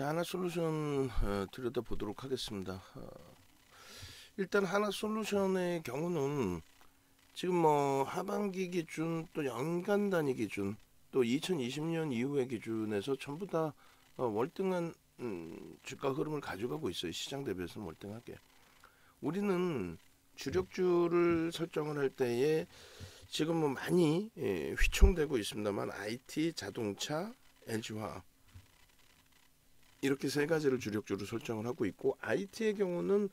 자, 하나솔루션 들여다보도록 하겠습니다. 일단 하나솔루션의 경우는 지금 뭐 하반기 기준 또 연간 단위 기준 또 2020년 이후의 기준에서 전부 다 월등한 주가 흐름을 가져가고 있어요. 시장 대비해서 월등하게. 우리는 주력주를 설정을 할 때에 지금 뭐 많이 휘청되고 있습니다만 IT, 자동차, LG화학 이렇게 세 가지를 주력주로 설정을 하고 있고, IT의 경우는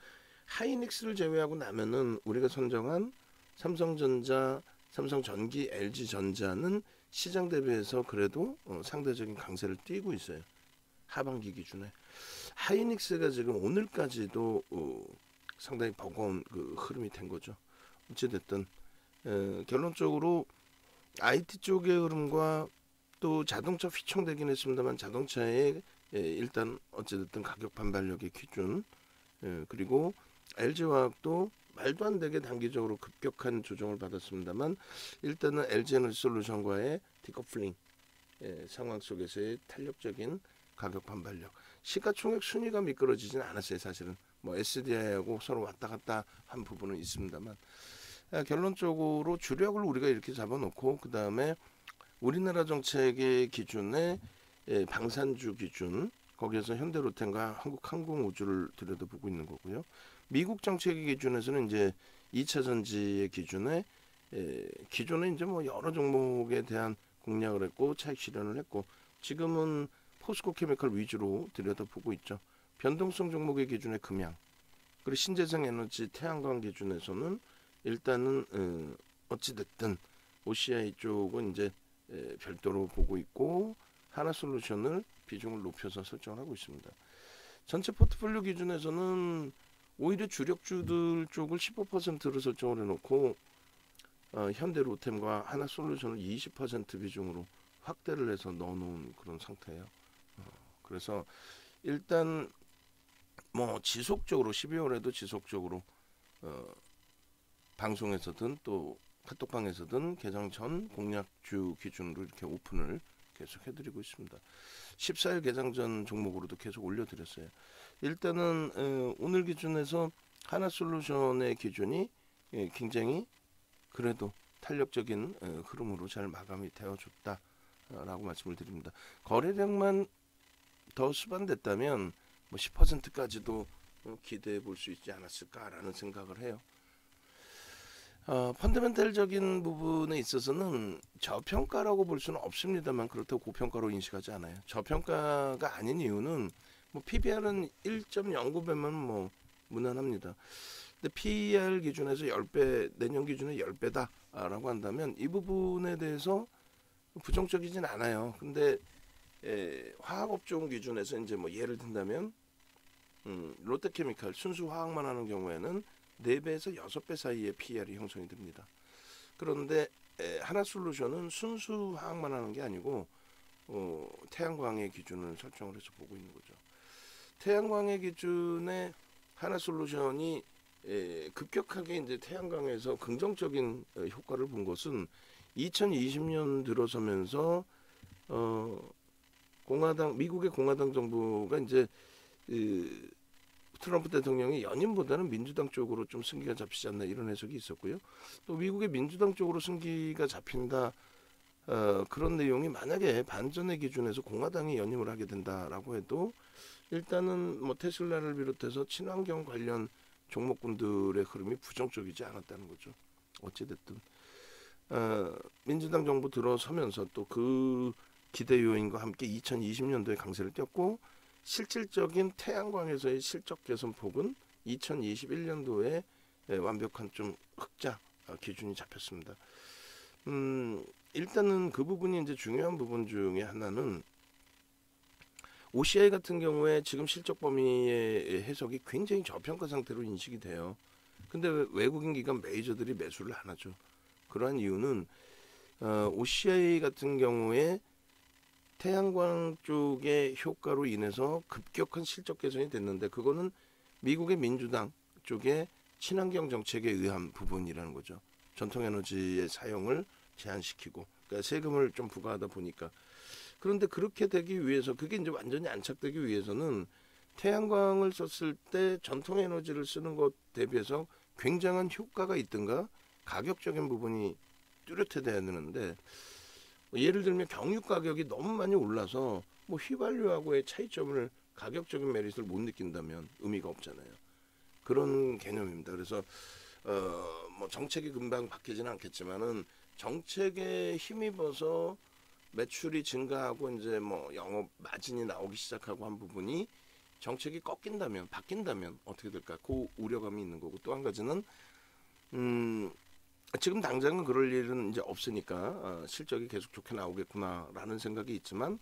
하이닉스를 제외하고 나면은 우리가 선정한 삼성전자, 삼성전기, LG전자는 시장 대비해서 그래도 상대적인 강세를 띠고 있어요. 하반기 기준에 하이닉스가 지금 오늘까지도 상당히 버거운 그 흐름이 된 거죠. 어찌됐든 결론적으로 IT 쪽의 흐름과 또 자동차 휘청되긴 했습니다만 자동차의 일단 어찌됐든 가격 반발력의 기준, 그리고 LG화학도 말도 안 되게 단기적으로 급격한 조정을 받았습니다만 일단은 LG에너지솔루션과의 디커플링 상황 속에서의 탄력적인 가격 반발력, 시가총액 순위가 미끄러지진 않았어요. 사실은 뭐 SDI하고 서로 왔다 갔다 한 부분은 있습니다만 결론적으로 주력을 우리가 이렇게 잡아놓고 그 다음에 우리나라 정책의 기준에 방산주 기준, 거기에서 현대로템과 한국항공우주를 들여다보고 있는 거고요. 미국 정책의 기준에서는 이제 2차 전지의 기준에 기존에 이제 뭐 여러 종목에 대한 공략을 했고 차익 실현을 했고, 지금은 포스코 케미칼 위주로 들여다보고 있죠. 변동성 종목의 기준에 금양, 그리고 신재생 에너지 태양광 기준에서는 일단은 어찌됐든 OCI 쪽은 이제 별도로 보고 있고 하나솔루션을 비중을 높여서 설정을 하고 있습니다. 전체 포트폴리오 기준에서는 오히려 주력주들 쪽을 15%로 설정을 해놓고 현대로템과 하나솔루션을 20% 비중으로 확대를 해서 넣어놓은 그런 상태예요. 그래서 일단 뭐 지속적으로 12월에도 지속적으로 방송에서든 또 카톡방에서든 개장 전 공략주 기준으로 이렇게 오픈을 계속 해드리고 있습니다. 14일 개장 전 종목으로도 계속 올려드렸어요. 일단은 오늘 기준에서 하나솔루션의 기준이 굉장히 그래도 탄력적인 흐름으로 잘 마감이 되어줬다라고 말씀을 드립니다. 거래량만 더 수반됐다면 뭐 10%까지도 기대해 볼 수 있지 않았을까라는 생각을 해요. 펀더멘탈적인 부분에 있어서는 저평가라고 볼 수는 없습니다만 그렇다고 고평가로 인식하지 않아요. 저평가가 아닌 이유는 뭐 PBR은 1.09배면 뭐 무난합니다. 근데 PER 기준에서 10배, 내년 기준에 10배다라고 한다면 이 부분에 대해서 부정적이진 않아요. 근데 화학업종 기준에서 이제 뭐 예를 든다면 롯데케미칼 순수 화학만 하는 경우에는 4배에서 6배 사이의 PER이 형성이 됩니다. 그런데 하나솔루션은 순수 화학만 하는 게 아니고 태양광의 기준을 설정을 해서 보고 있는 거죠. 태양광의 기준에 하나솔루션이 급격하게 이제 태양광에서 긍정적인 효과를 본 것은 2020년 들어서면서 미국의 공화당 정부가 이제 트럼프 대통령이 연임보다는 민주당 쪽으로 좀 승기가 잡히지 않나 이런 해석이 있었고요. 또 미국의 민주당 쪽으로 승기가 잡힌다 그런 내용이 만약에 반전의 기준에서 공화당이 연임을 하게 된다라고 해도 일단은 뭐 테슬라를 비롯해서 친환경 관련 종목군들의 흐름이 부정적이지 않았다는 거죠. 어찌됐든 민주당 정부 들어서면서 또 그 기대 요인과 함께 2020년도에 강세를 띄었고 실질적인 태양광에서의 실적 개선 폭은 2021년도에 완벽한 좀 흑자 기준이 잡혔습니다. 일단은 그 부분이 이제 중요한 부분 중에 하나는 OCI 같은 경우에 지금 실적 범위의 해석이 굉장히 저평가 상태로 인식이 돼요. 근데 외국인 기관 메이저들이 매수를 안 하죠. 그러한 이유는 OCI 같은 경우에 태양광 쪽의 효과로 인해서 급격한 실적 개선이 됐는데 그거는 미국의 민주당 쪽의 친환경 정책에 의한 부분이라는 거죠. 전통에너지의 사용을 제한시키고 그러니까 세금을 좀 부과하다 보니까 그런데 그렇게 되기 위해서 그게 이제 완전히 안착되기 위해서는 태양광을 썼을 때 전통 에너지를 쓰는 것 대비해서 굉장한 효과가 있든가 가격적인 부분이 뚜렷해 돼야 되는데 예를 들면 경유 가격이 너무 많이 올라서 뭐 휘발유하고의 차이점을 가격적인 메리트를 못 느낀다면 의미가 없잖아요. 그런 개념입니다. 그래서 뭐 정책이 금방 바뀌지는 않겠지만은 정책에 힘입어서 매출이 증가하고 이제 뭐 영업 마진이 나오기 시작하고 한 부분이 정책이 꺾인다면 바뀐다면 어떻게 될까? 그 우려감이 있는 거고 또 한 가지는 지금 당장은 그럴 일은 이제 없으니까 실적이 계속 좋게 나오겠구나라는 생각이 있지만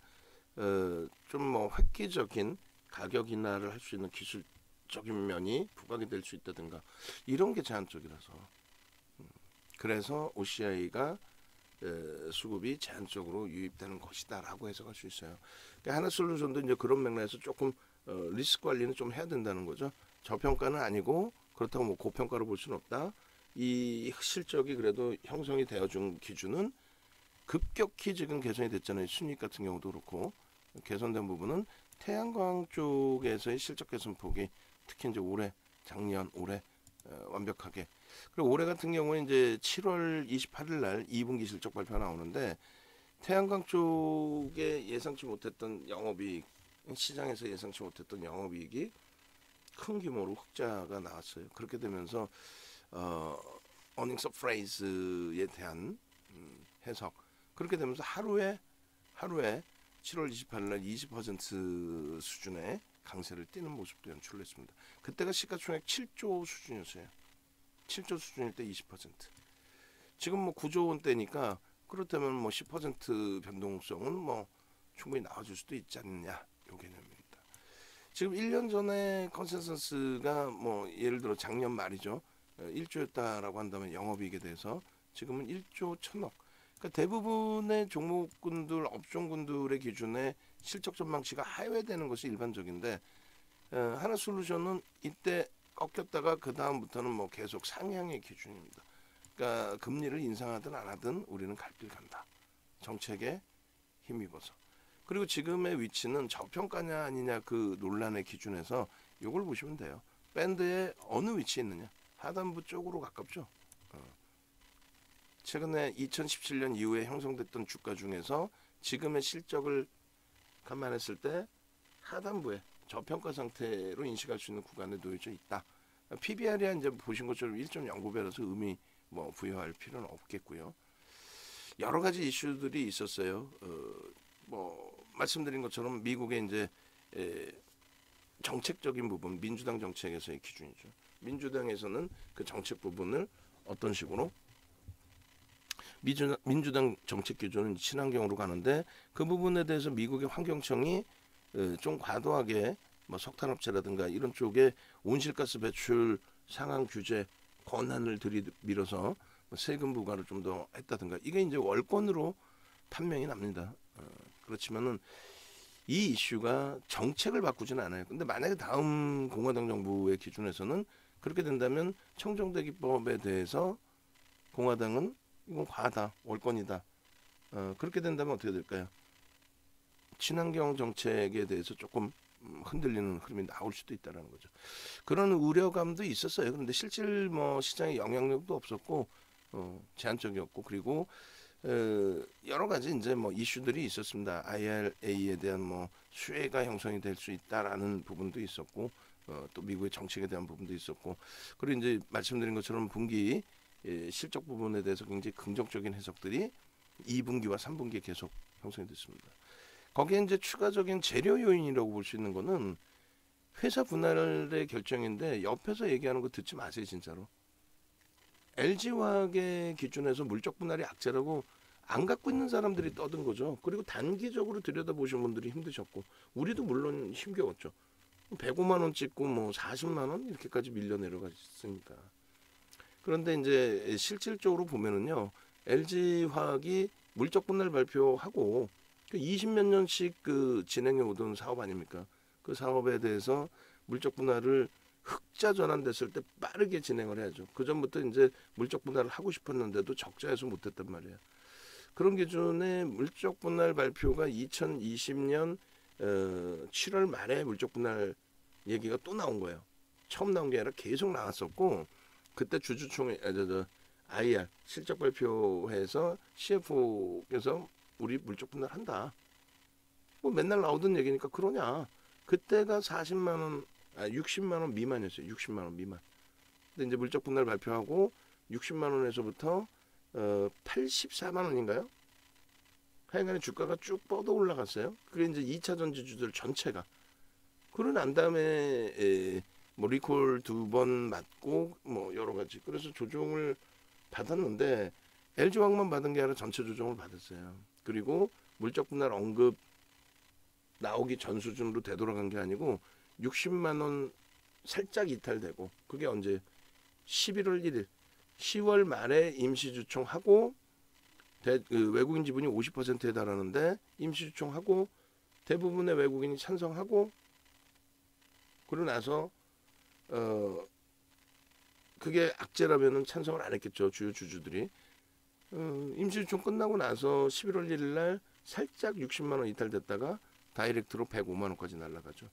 좀 뭐 획기적인 가격 인하를 할 수 있는 기술적인 면이 부각이 될 수 있다든가 이런 게 제한적이라서 그래서 OCI가 수급이 제한적으로 유입되는 것이다라고 해석할 수 있어요. 그러니까 하나솔루션도 이제 그런 맥락에서 조금 리스크 관리는 좀 해야 된다는 거죠. 저평가는 아니고 그렇다고 뭐 고평가로 볼 수는 없다. 이 실적이 그래도 형성이 되어준 기준은 급격히 지금 개선이 됐잖아요. 순이익 같은 경우도 그렇고 개선된 부분은 태양광 쪽에서의 실적 개선폭이 특히 이제 올해 작년 올해 완벽하게 그리고 올해 같은 경우는 이제 7월 28일 날 2분기 실적 발표가 나오는데 태양광 쪽에 예상치 못했던 영업이익 시장에서 예상치 못했던 영업이익이 큰 규모로 흑자가 나왔어요. 그렇게 되면서 어닝 서프라이즈에 대한 해석 그렇게 되면서 하루에 7월 28일 날 20% 수준의 강세를 띠는 모습도 연출했습니다. 그때가 시가총액 7조 수준이었어요. 7조 수준일 때 20%. 지금 뭐 9조 원대니까 그렇다면 뭐 10% 변동성은 뭐 충분히 나와줄 수도 있지 않느냐 요 개념입니다. 지금 1년 전에 컨센서스가 뭐 예를 들어 작년 말이죠. 1조였다라고 한다면 영업이익에 대해서 지금은 1조 1천억. 그러니까 대부분의 종목군들, 업종군들의 기준에 실적 전망치가 하회되는 것이 일반적인데 하나솔루션은 이때 꺾였다가 그 다음부터는 뭐 계속 상향의 기준입니다. 그러니까 금리를 인상하든 안 하든 우리는 갈 길 간다. 정책에 힘입어서. 그리고 지금의 위치는 저평가냐 아니냐 그 논란의 기준에서 이걸 보시면 돼요. 밴드의 어느 위치에 있느냐. 하단부 쪽으로 가깝죠. 최근에 2017년 이후에 형성됐던 주가 중에서 지금의 실적을 감안했을 때 하단부에 저평가 상태로 인식할 수 있는 구간에 놓여져 있다. PBR이 이제 보신 것처럼 1.09배라서 의미 뭐 부여할 필요는 없겠고요. 여러 가지 이슈들이 있었어요. 뭐 말씀드린 것처럼 미국의 이제 정책적인 부분, 민주당 정책에서의 기준이죠. 민주당에서는 그 정책 부분을 어떤 식으로 민주당 정책 기준은 친환경으로 가는데 그 부분에 대해서 미국의 환경청이 좀 과도하게 뭐 석탄업체라든가 이런 쪽에 온실가스 배출 상한 규제 권한을 들이밀어서 세금 부과를 좀 더 했다든가 이게 이제 월권으로 판명이 납니다. 그렇지만은 이 이슈가 정책을 바꾸지는 않아요. 근데 만약에 다음 공화당 정부의 기준에서는 그렇게 된다면 청정대기법에 대해서 공화당은 이건 과하다, 월권이다. 그렇게 된다면 어떻게 될까요? 친환경 정책에 대해서 조금 흔들리는 흐름이 나올 수도 있다는 거죠. 그런 우려감도 있었어요. 그런데 실질 뭐 시장에 영향력도 없었고 제한적이었고 그리고 여러 가지 이제 뭐 이슈들이 있었습니다. IRA에 대한 뭐 수혜가 형성이 될 수 있다라는 부분도 있었고 또 미국의 정책에 대한 부분도 있었고 그리고 이제 말씀드린 것처럼 분기 실적 부분에 대해서 굉장히 긍정적인 해석들이 2분기와 3분기에 계속 형성이 됐습니다. 거기에 이제 추가적인 재료 요인이라고 볼 수 있는 거는 회사 분할의 결정인데 옆에서 얘기하는 거 듣지 마세요, 진짜로. LG화학의 기준에서 물적 분할이 악재라고 안 갖고 있는 사람들이 떠든 거죠. 그리고 단기적으로 들여다보신 분들이 힘드셨고 우리도 물론 힘겨웠죠. 105만 원 찍고 뭐 40만 원 이렇게까지 밀려 내려갔으니까. 그런데 이제 실질적으로 보면은요. LG화학이 물적 분할 발표하고 20몇 년씩 그 진행해 오던 사업 아닙니까? 그 사업에 대해서 물적 분할을 흑자 전환됐을 때 빠르게 진행을 해야죠. 그 전부터 이제 물적 분할을 하고 싶었는데도 적자에서 못했단 말이에요. 그런 기준의 물적 분할 발표가 2020년 7월 말에 물적 분할 얘기가 또 나온 거예요. 처음 나온 게 아니라 계속 나왔었고, 그때 주주총회 IR 실적 발표회에서 CFO께서 우리 물적 분할한다. 뭐 맨날 나오던 얘기니까 그러냐. 그때가 40만 원, 60만 원 미만이었어요. 60만 원 미만. 근데 이제 물적 분할 발표하고 60만 원에서부터 84만 원인가요? 하여간에 주가가 쭉 뻗어 올라갔어요. 그게 이제 2차 전지주들 전체가. 그러고 난 다음에 뭐 리콜 2번 맞고 뭐 여러 가지. 그래서 조정을 받았는데 LG화학만 받은 게 아니라 전체 조정을 받았어요. 그리고 물적 분할 언급 나오기 전 수준으로 되돌아간 게 아니고 60만 원 살짝 이탈되고, 그게 언제 11월 1일 10월 말에 임시주총하고 외국인 지분이 50%에 달하는데 임시주총하고 대부분의 외국인이 찬성하고, 그러고 나서 그게 악재라면은 찬성을 안 했겠죠, 주요 주주들이. 임시주총 끝나고 나서 11월 1일 날 살짝 60만 원 이탈됐다가 다이렉트로 105만 원까지 날아가죠.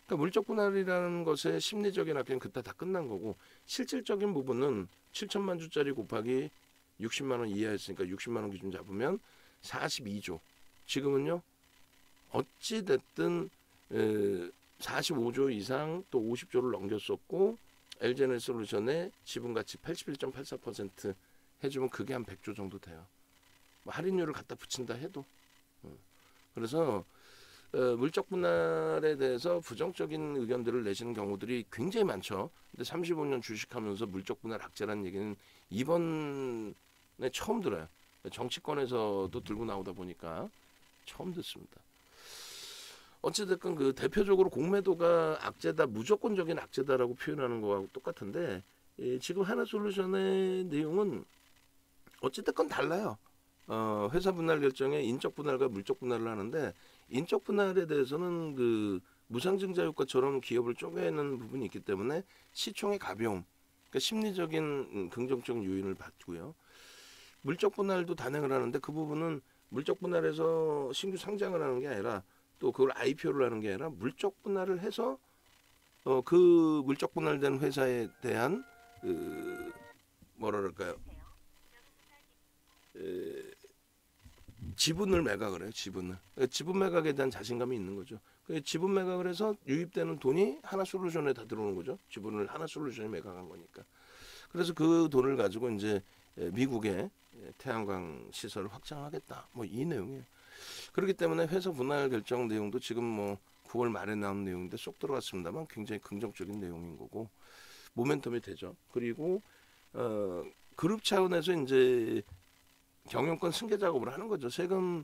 그러니까 물적 분할이라는 것의 심리적인 악재는 그때 다 끝난 거고, 실질적인 부분은 7천만 주짜리 곱하기 60만 원 이하였으니까 60만 원 기준 잡으면 42조. 지금은요, 어찌 됐든 45조 이상 또 50조를 넘겼었고, LG에너지솔루션의 지분 가치 81.84% 해주면 그게 한 100조 정도 돼요. 뭐 할인율을 갖다 붙인다 해도. 그래서 물적 분할에 대해서 부정적인 의견들을 내시는 경우들이 굉장히 많죠. 근데 35년 주식하면서 물적 분할 악재라는 얘기는 이번에 처음 들어요. 정치권에서도 들고 나오다 보니까 처음 듣습니다. 어찌됐건 그 대표적으로 공매도가 악재다, 무조건적인 악재다라고 표현하는 거하고 똑같은데, 지금 하나솔루션의 내용은 어찌됐건 달라요. 회사 분할 결정에 인적 분할과 물적 분할을 하는데, 인적 분할에 대해서는 그 무상증자 효과처럼 기업을 쪼개는 부분이 있기 때문에 시총의 가벼움, 그러니까 심리적인 긍정적 요인을 받고요. 물적 분할도 단행을 하는데 그 부분은 물적 분할에서 신규 상장을 하는 게 아니라, 또 그걸 IPO를 하는 게 아니라 물적 분할을 해서 그 물적 분할된 회사에 대한 뭐랄까요, 지분을 매각을 해요. 지분 매각에 대한 자신감이 있는 거죠. 지분 매각을 해서 유입되는 돈이 하나솔루션에 다 들어오는 거죠. 지분을 하나솔루션이 매각한 거니까. 그래서 그 돈을 가지고 이제 미국의 태양광 시설을 확장하겠다, 뭐 이 내용이에요. 그렇기 때문에 회사 분할 결정 내용도 지금 뭐 9월 말에 나온 내용인데 쏙 들어갔습니다만 굉장히 긍정적인 내용인 거고, 모멘텀이 되죠. 그리고 그룹 차원에서 이제 경영권 승계 작업을 하는 거죠. 세금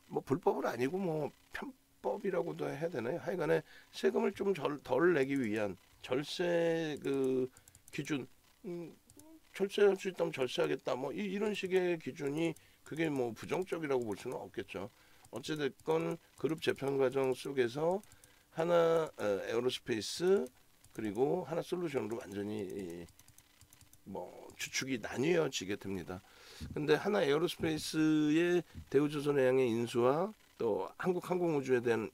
뭐 불법은 아니고 뭐 편법이라고도 해야 되나요? 하여간에 세금을 좀 덜 내기 위한 절세 그 기준, 절세할 수 있다면 절세하겠다, 뭐 이런 식의 기준이, 그게 뭐 부정적이라고 볼 수는 없겠죠. 어찌됐건 그룹 재편 과정 속에서 하나 에어로스페이스 그리고 하나 솔루션으로 완전히 뭐 주축이 나뉘어지게 됩니다. 근데 하나 에어로스페이스의 대우조선해양의 인수와 또 한국항공우주에 대한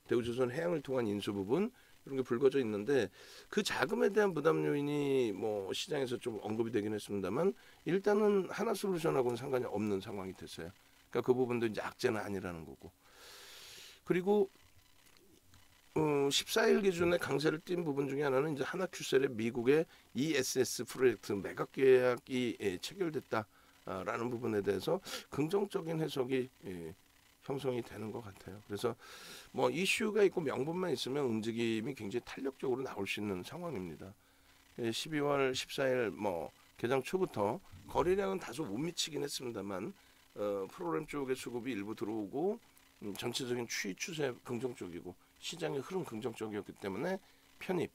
대우조선해양을 통한 인수 부분, 이런 게 불거져 있는데, 그 자금에 대한 부담 요인이 뭐 시장에서 좀 언급이 되긴 했습니다만, 일단은 하나솔루션하고는 상관이 없는 상황이 됐어요. 그러니까 그 부분도 이제 악재는 아니라는 거고. 그리고 14일 기준에 강세를 띈 부분 중에 하나는 이제 하나큐셀의 미국의 ESS 프로젝트 매각 계약이 체결됐다라는 부분에 대해서 긍정적인 해석이 형성이 되는 것 같아요. 그래서 뭐 이슈가 있고 명분만 있으면 움직임이 굉장히 탄력적으로 나올 수 있는 상황입니다. 12월 14일 뭐 개장 초부터 거래량은 다소 못 미치긴 했습니다만, 프로그램 쪽의 수급이 일부 들어오고, 전체적인 추세 긍정적이고 시장의 흐름 긍정적이었기 때문에 편입,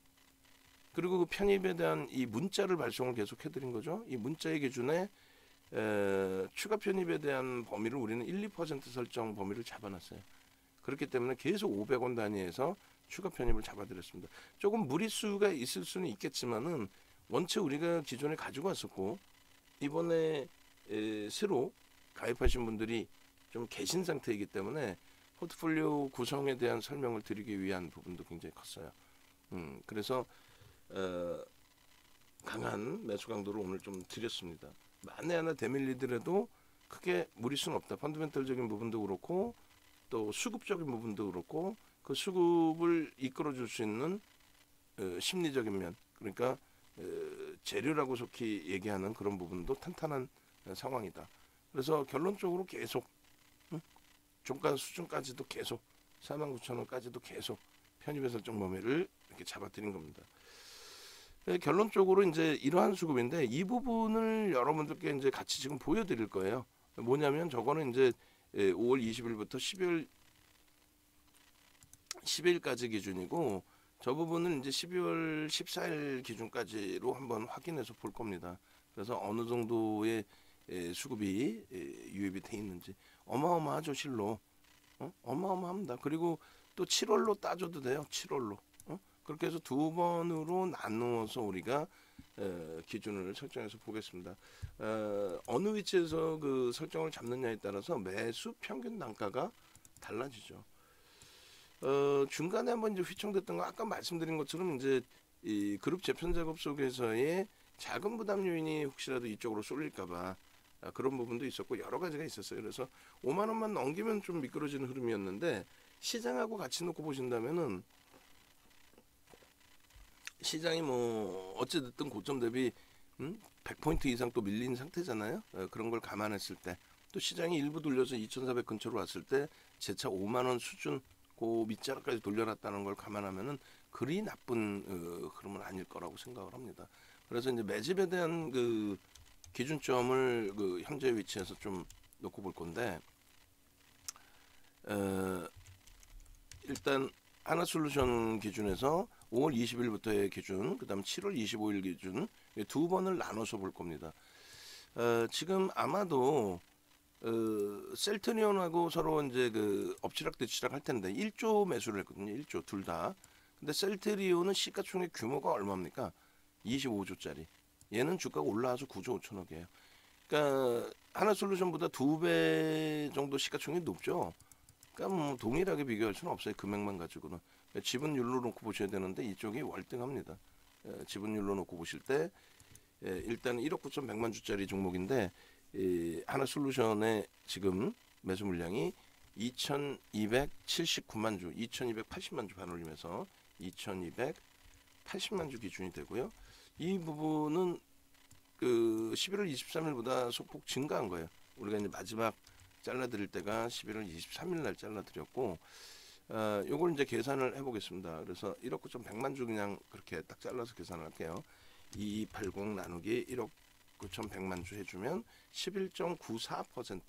그리고 그 편입에 대한 이 문자를 발송을 계속 해드린 거죠. 이 문자의 기준에 추가 편입에 대한 범위를 우리는 1, 2% 설정 범위를 잡아놨어요. 그렇기 때문에 계속 500원 단위에서 추가 편입을 잡아드렸습니다. 조금 무리수가 있을 수는 있겠지만은 원체 우리가 기존에 가지고 왔었고, 이번에 새로 가입하신 분들이 좀 계신 상태이기 때문에 포트폴리오 구성에 대한 설명을 드리기 위한 부분도 굉장히 컸어요. 그래서 강한 매수 강도를 오늘 좀 드렸습니다. 만에 하나 대밀리더라도 크게 무리수는 없다. 펀더멘털적인 부분도 그렇고 또 수급적인 부분도 그렇고 그 수급을 이끌어줄 수 있는 심리적인 면, 그러니까 재료라고 속히 얘기하는 그런 부분도 탄탄한 상황이다. 그래서 결론적으로 계속 종가 수준까지도 계속 49,000원까지도 계속 편입의 설정 범위를 이렇게 잡아드린 겁니다. 결론적으로 이제 이러한 수급인데 이 부분을 여러분들께 이제 같이 지금 보여드릴 거예요. 뭐냐면 저거는 이제 5월 20일부터 10일까지 기준이고 저 부분은 이제 12월 14일 기준까지로 한번 확인해서 볼 겁니다. 그래서 어느 정도의 수급이 유입이 돼 있는지 어마어마하죠. 실로 어마어마합니다. 그리고 또 7월로 따져도 돼요. 7월로 그렇게 해서 두 번으로 나누어서 우리가 기준을 설정해서 보겠습니다. 어느 위치에서 그 설정을 잡느냐에 따라서 매수 평균 단가가 달라지죠. 중간에 한번 이제 휘청됐던 거 아까 말씀드린 것처럼 이제 이 그룹 재편 작업 속에서의 자금 부담 요인이 혹시라도 이쪽으로 쏠릴까봐 그런 부분도 있었고 여러 가지가 있었어요. 그래서 5만 원만 넘기면 좀 미끄러지는 흐름이었는데 시장하고 같이 놓고 보신다면은 시장이 뭐 어찌됐든 고점 대비 100포인트 이상 또 밀린 상태잖아요. 그런 걸 감안했을 때 또 시장이 일부 돌려서 2,400 근처로 왔을 때 재차 5만 원 수준 그 밑자락까지 돌려놨다는 걸 감안하면은 그리 나쁜 흐름은 아닐 거라고 생각을 합니다. 그래서 이제 매집에 대한 그 기준점을 그 현재 위치에서 좀 놓고 볼 건데 일단 하나솔루션 기준에서 5월 20일부터의 기준, 그다음 7월 25일 기준 두 번을 나눠서 볼 겁니다. 지금 아마도 셀트리온하고 서로 이제 그 엎치락뒤치락 할 텐데 1조 매수를 했거든요. 1조 둘 다. 근데 셀트리온은 시가총액 규모가 얼마입니까? 25조짜리. 얘는 주가가 올라와서 9조 5천억이에요. 그러니까 하나솔루션보다 2배 정도 시가총액이 높죠. 그러니까 뭐 동일하게 비교할 수는 없어요. 금액만 가지고는. 지분율로 놓고 보셔야 되는데 이쪽이 월등합니다. 지분율로 놓고 보실 때 일단 1억 9,100만 주짜리 종목인데 하나솔루션의 지금 매수 물량이 2,279만 주, 2,280만 주 반올림해서 2,280만 주 기준이 되고요. 이 부분은 그 11월 23일보다 소폭 증가한 거예요. 우리가 이제 마지막 잘라드릴 때가 11월 23일 날 잘라드렸고, 요걸 이제 계산을 해보겠습니다. 그래서 1억 9,100만 주 그냥 그렇게 딱 잘라서 계산을 할게요. 2280 나누기 1억 9,100만 주 해주면 11.94%.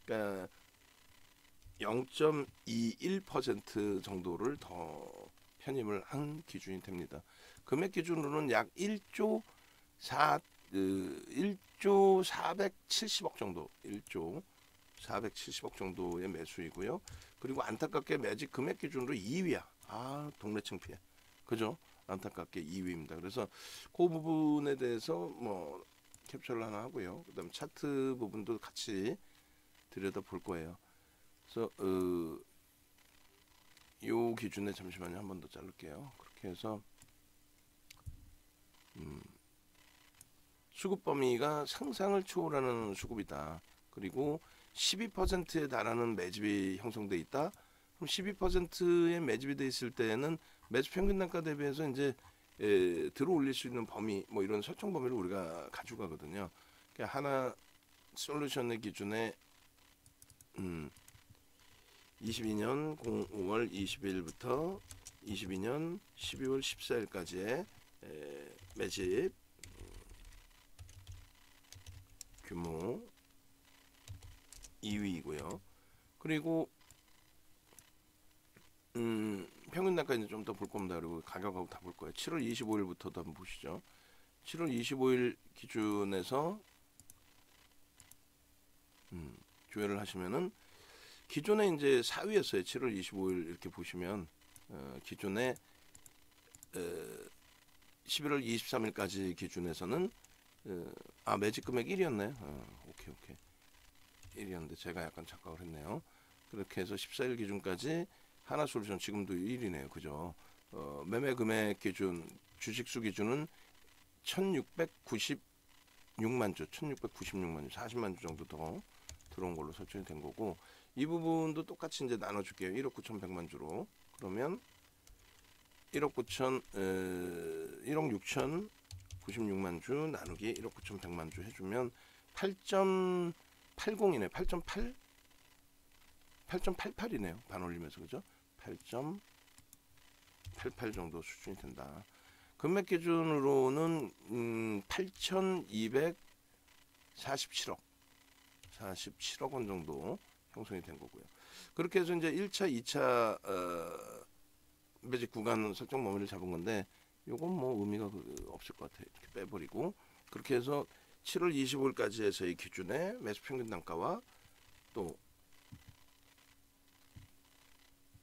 그러니까 0.21% 정도를 더 편입을 한 기준이 됩니다. 금액 기준으로는 약 1조 470억 정도, 1조 470억 정도의 매수이고요. 그리고 안타깝게 매직 금액 기준으로 2위야. 동네 창피해. 그죠? 안타깝게 2위입니다. 그래서 그 부분에 대해서 뭐 캡처를 하나 하고요. 그다음 차트 부분도 같이 들여다 볼 거예요. 그래서 요 기준에 잠시만요. 한 번 더 자를게요. 그렇게 해서 수급 범위가 상상을 초월하는 수급이다. 그리고 12%에 달하는 매집이 형성돼 있다. 그럼 12%의 매집이 돼 있을 때에는 매수 평균 단가 대비해서 이제 들어 올릴 수 있는 범위, 뭐 이런 설정 범위를 우리가 가져가거든요. 그러니까 하나 솔루션의 기준에 22년 5월 20일부터 22년 12월 14일까지의 매집 규모 2위이고요. 그리고 평균 단가 이제 좀 더 볼 겁니다. 그리고 가격하고 다 볼 거예요. 7월 25일부터도 한번 보시죠. 7월 25일 기준에서 조회를 하시면은 기존에 이제 4위였어요. 7월 25일 이렇게 보시면 기존에 11월 23일까지 기준에서는 매직 금액 1위였나요? 오케이. 1이었는데 제가 약간 착각을 했네요. 그렇게 해서 14일 기준까지 하나솔루션 지금도 1이네요. 그죠? 매매 금액 기준 주식수 기준은 1696만 주, 1696만 주, 40만 주 정도 더 들어온 걸로 설정이 된 거고, 이 부분도 똑같이 이제 나눠줄게요. 1억 9,100만 주로. 그러면 1억 6,096만 주 나누기 1억 9,100만 주 해주면 8.80이네. 8.8? 8.88이네요. 반올림에서. 그죠? 8.88 정도 수준이 된다. 금액 기준으로는 8,247억 47억 원 정도 형성이 된 거고요. 그렇게 해서 이제 1차, 2차 매직 구간 설정 범위를 잡은 건데, 요건 뭐 의미가 없을 것 같아요. 이렇게 빼버리고, 그렇게 해서 7월 25일까지 해서의 기준의 매수 평균 단가와 또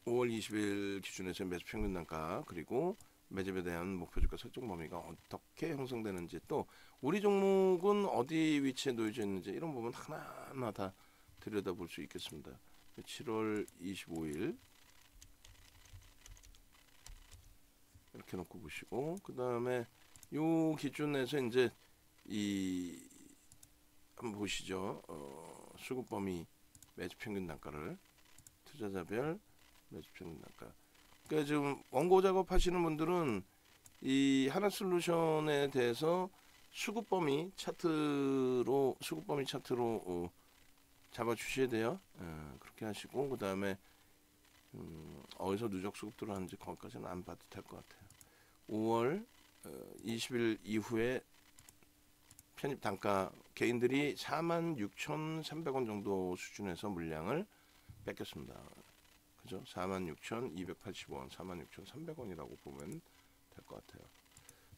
5월 20일 기준에서의 매수 평균 단가, 그리고 매집에 대한 목표 주가 설정 범위가 어떻게 형성되는지, 또 우리 종목은 어디 위치에 놓여져 있는지, 이런 부분 하나하나 다 들여다볼 수 있겠습니다. 7월 25일 이렇게 놓고 보시고, 그 다음에 요 기준에서 이제 이 한번 보시죠. 수급 범위 매집 평균 단가를, 투자자별 매집 평균 단가. 그러니까 지금 원고 작업하시는 분들은 이 하나솔루션에 대해서 수급 범위 차트로 잡아 주셔야 돼요. 그렇게 하시고, 그 다음에 어디서 누적 수급 들어가는지 거기까지는 안 봐도 될 것 같아요. 5월 20일 이후에 편입 단가, 개인들이 46,300원 정도 수준에서 물량을 뺏겼습니다. 그죠? 46,280원, 46,300원이라고 보면 될 것 같아요.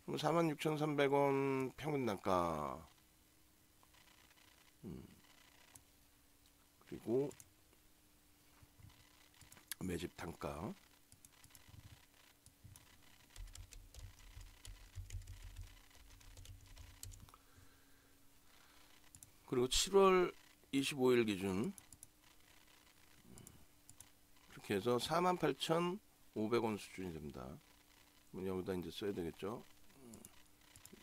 그럼 46,300원 평균 단가, 그리고 매집 단가, 그리고 7월 25일 기준 이렇게 해서 48,500원 수준이 됩니다. 여기다 이제 써야 되겠죠.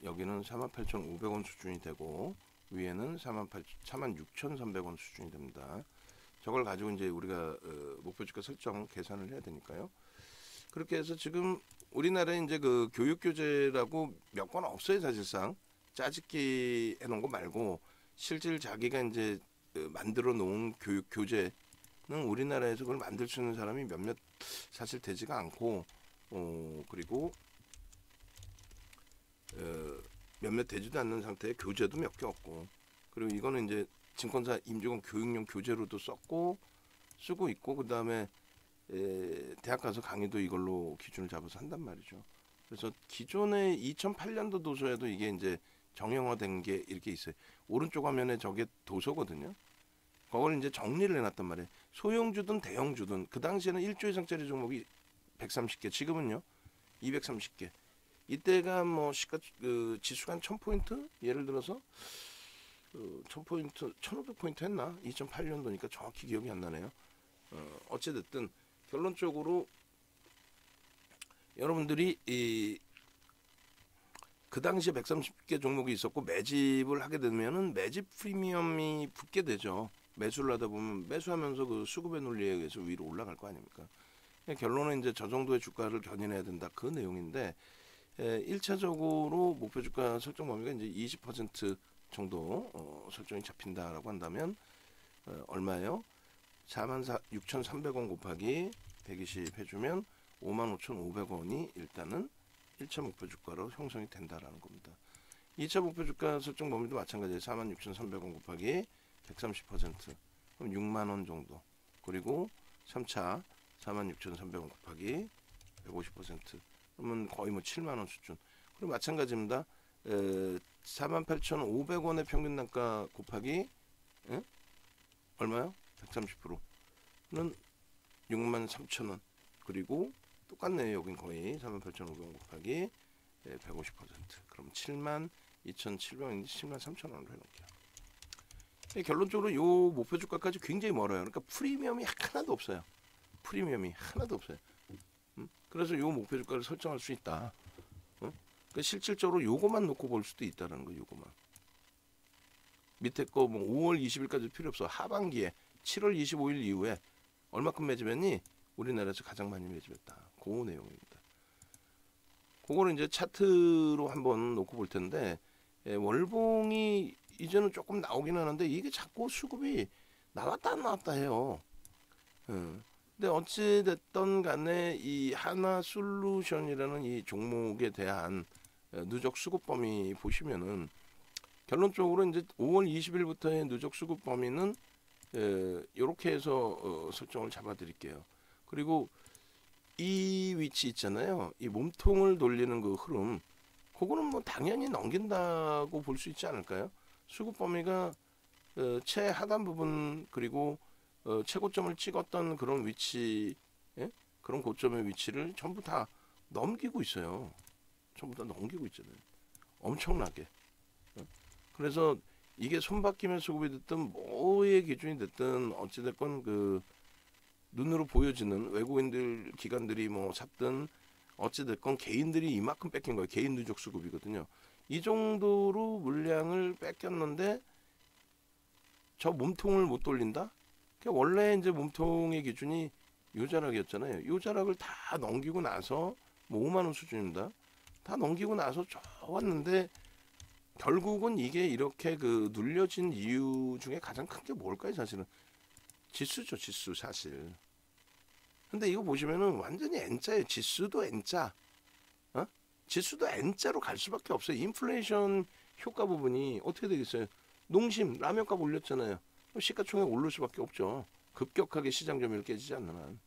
여기는 48,500원 수준이 되고, 위에는 46,300원 수준이 됩니다. 저걸 가지고 이제 우리가 목표 주가 설정 계산을 해야 되니까요. 그렇게 해서 지금 우리나라에 이제 그 교육 교재라고 몇 권 없어요. 사실상 짜집기 해놓은 거 말고, 실질 자기가 이제 만들어 놓은 교육 교재는 우리나라에서 그걸 만들 수 있는 사람이 몇몇 사실 되지가 않고, 그리고 몇몇 되지도 않는 상태에 교재도 몇 개 없고, 그리고 이거는 이제 증권사 임직원 교육용 교재로도 쓰고 있고, 그 다음에 대학 가서 강의도 이걸로 기준을 잡아서 한단 말이죠. 그래서 기존의 2008년도 도서에도 이게 이제 정형화된 게 이렇게 있어요. 오른쪽 화면에 저게 도서거든요. 그걸 이제 정리를 해놨단 말이에요. 소형주든 대형주든, 그 당시에는 1조 이상짜리 종목이 130개, 지금은요 230개. 이때가 뭐 지수가 한 1000포인트? 예를 들어서 1000포인트, 1500포인트 했나? 2008년도니까 정확히 기억이 안 나네요. 어찌됐든 결론적으로 여러분들이 그 당시에 130개 종목이 있었고, 매집을 하게 되면은 매집 프리미엄이 붙게 되죠. 매수를 하다 보면 매수하면서 그 수급의 논리에 의해서 위로 올라갈 거 아닙니까? 결론은 이제 저 정도의 주가를 견인해야 된다, 그 내용인데, 1차적으로 목표 주가 설정 범위가 이제 20% 정도 설정이 잡힌다라고 한다면 얼마예요? 46,300원 곱하기 120 해주면 55,500원이 일단은 1차 목표 주가로 형성이 된다라는 겁니다. 2차 목표 주가 설정 범위도 마찬가지예요. 46,300원 곱하기 130%, 그럼 6만원 정도. 그리고 3차 46,300원 곱하기 150%, 그러면 거의 뭐 7만원 수준. 그리고 마찬가지입니다. 48,500원의 평균 단가 곱하기 얼마요? 130%는 63,000원. 그리고 똑같네요. 여긴 거의 48,500원 곱하기 150%. 그럼 72,700원인데 73,000원으로 해놓을게요. 결론적으로 요 목표 주가까지 굉장히 멀어요. 그러니까 프리미엄이 하나도 없어요. 프리미엄이 하나도 없어요. 그래서 요 목표 주가를 설정할 수 있다. 그러니까 실질적으로 요거만 놓고 볼 수도 있다는 거. 요거만. 밑에 거 뭐 5월 20일까지 필요 없어. 하반기에 7월 25일 이후에 얼마큼 매집했니? 우리나라에서 가장 많이 매집했다. 그 내용입니다. 그거를 이제 차트로 한번 놓고 볼 텐데 월봉이 이제는 조금 나오긴 하는데 이게 자꾸 수급이 나왔다 안 나왔다 해요. 근데 어찌 됐던 간에 이 하나솔루션이라는 이 종목에 대한 누적 수급 범위 보시면은 결론적으로 이제 5월 20일부터의 누적 수급 범위는 이렇게 해서 설정을 잡아드릴게요. 그리고 이 위치 있잖아요. 이 몸통을 돌리는 그 흐름, 그거는 뭐 당연히 넘긴다고 볼 수 있지 않을까요? 수급 범위가 최하단 부분 그리고 최고점을 찍었던 그런 위치, 예? 그런 고점의 위치를 전부 다 넘기고 있어요. 전부 다 넘기고 있잖아요. 엄청나게. 그래서 이게 손바뀜의 수급이 됐든 뭐의 기준이 됐든 어찌됐건 그 눈으로 보여지는 외국인들 기관들이 뭐 샀든 어찌됐건 개인들이 이만큼 뺏긴 거예요. 개인 누적 수급이거든요. 이 정도로 물량을 뺏겼는데 저 몸통을 못 돌린다? 그러니까 원래 이제 몸통의 기준이 요자락이었잖아요. 요자락을 다 넘기고 나서 뭐 5만 원 수준입니다. 다 넘기고 나서 좋았는데 결국은 이게 이렇게 그 눌려진 이유 중에 가장 큰 게 뭘까요? 사실은 지수죠. 지수 사실. 근데 이거 보시면은 완전히 N자예요. 지수도 N자. 지수도 N자로 갈 수밖에 없어요. 인플레이션 효과 부분이 어떻게 되겠어요? 농심 라면값 올렸잖아요. 시가총액 오를 수밖에 없죠. 급격하게 시장 점유율 깨지지 않는 한.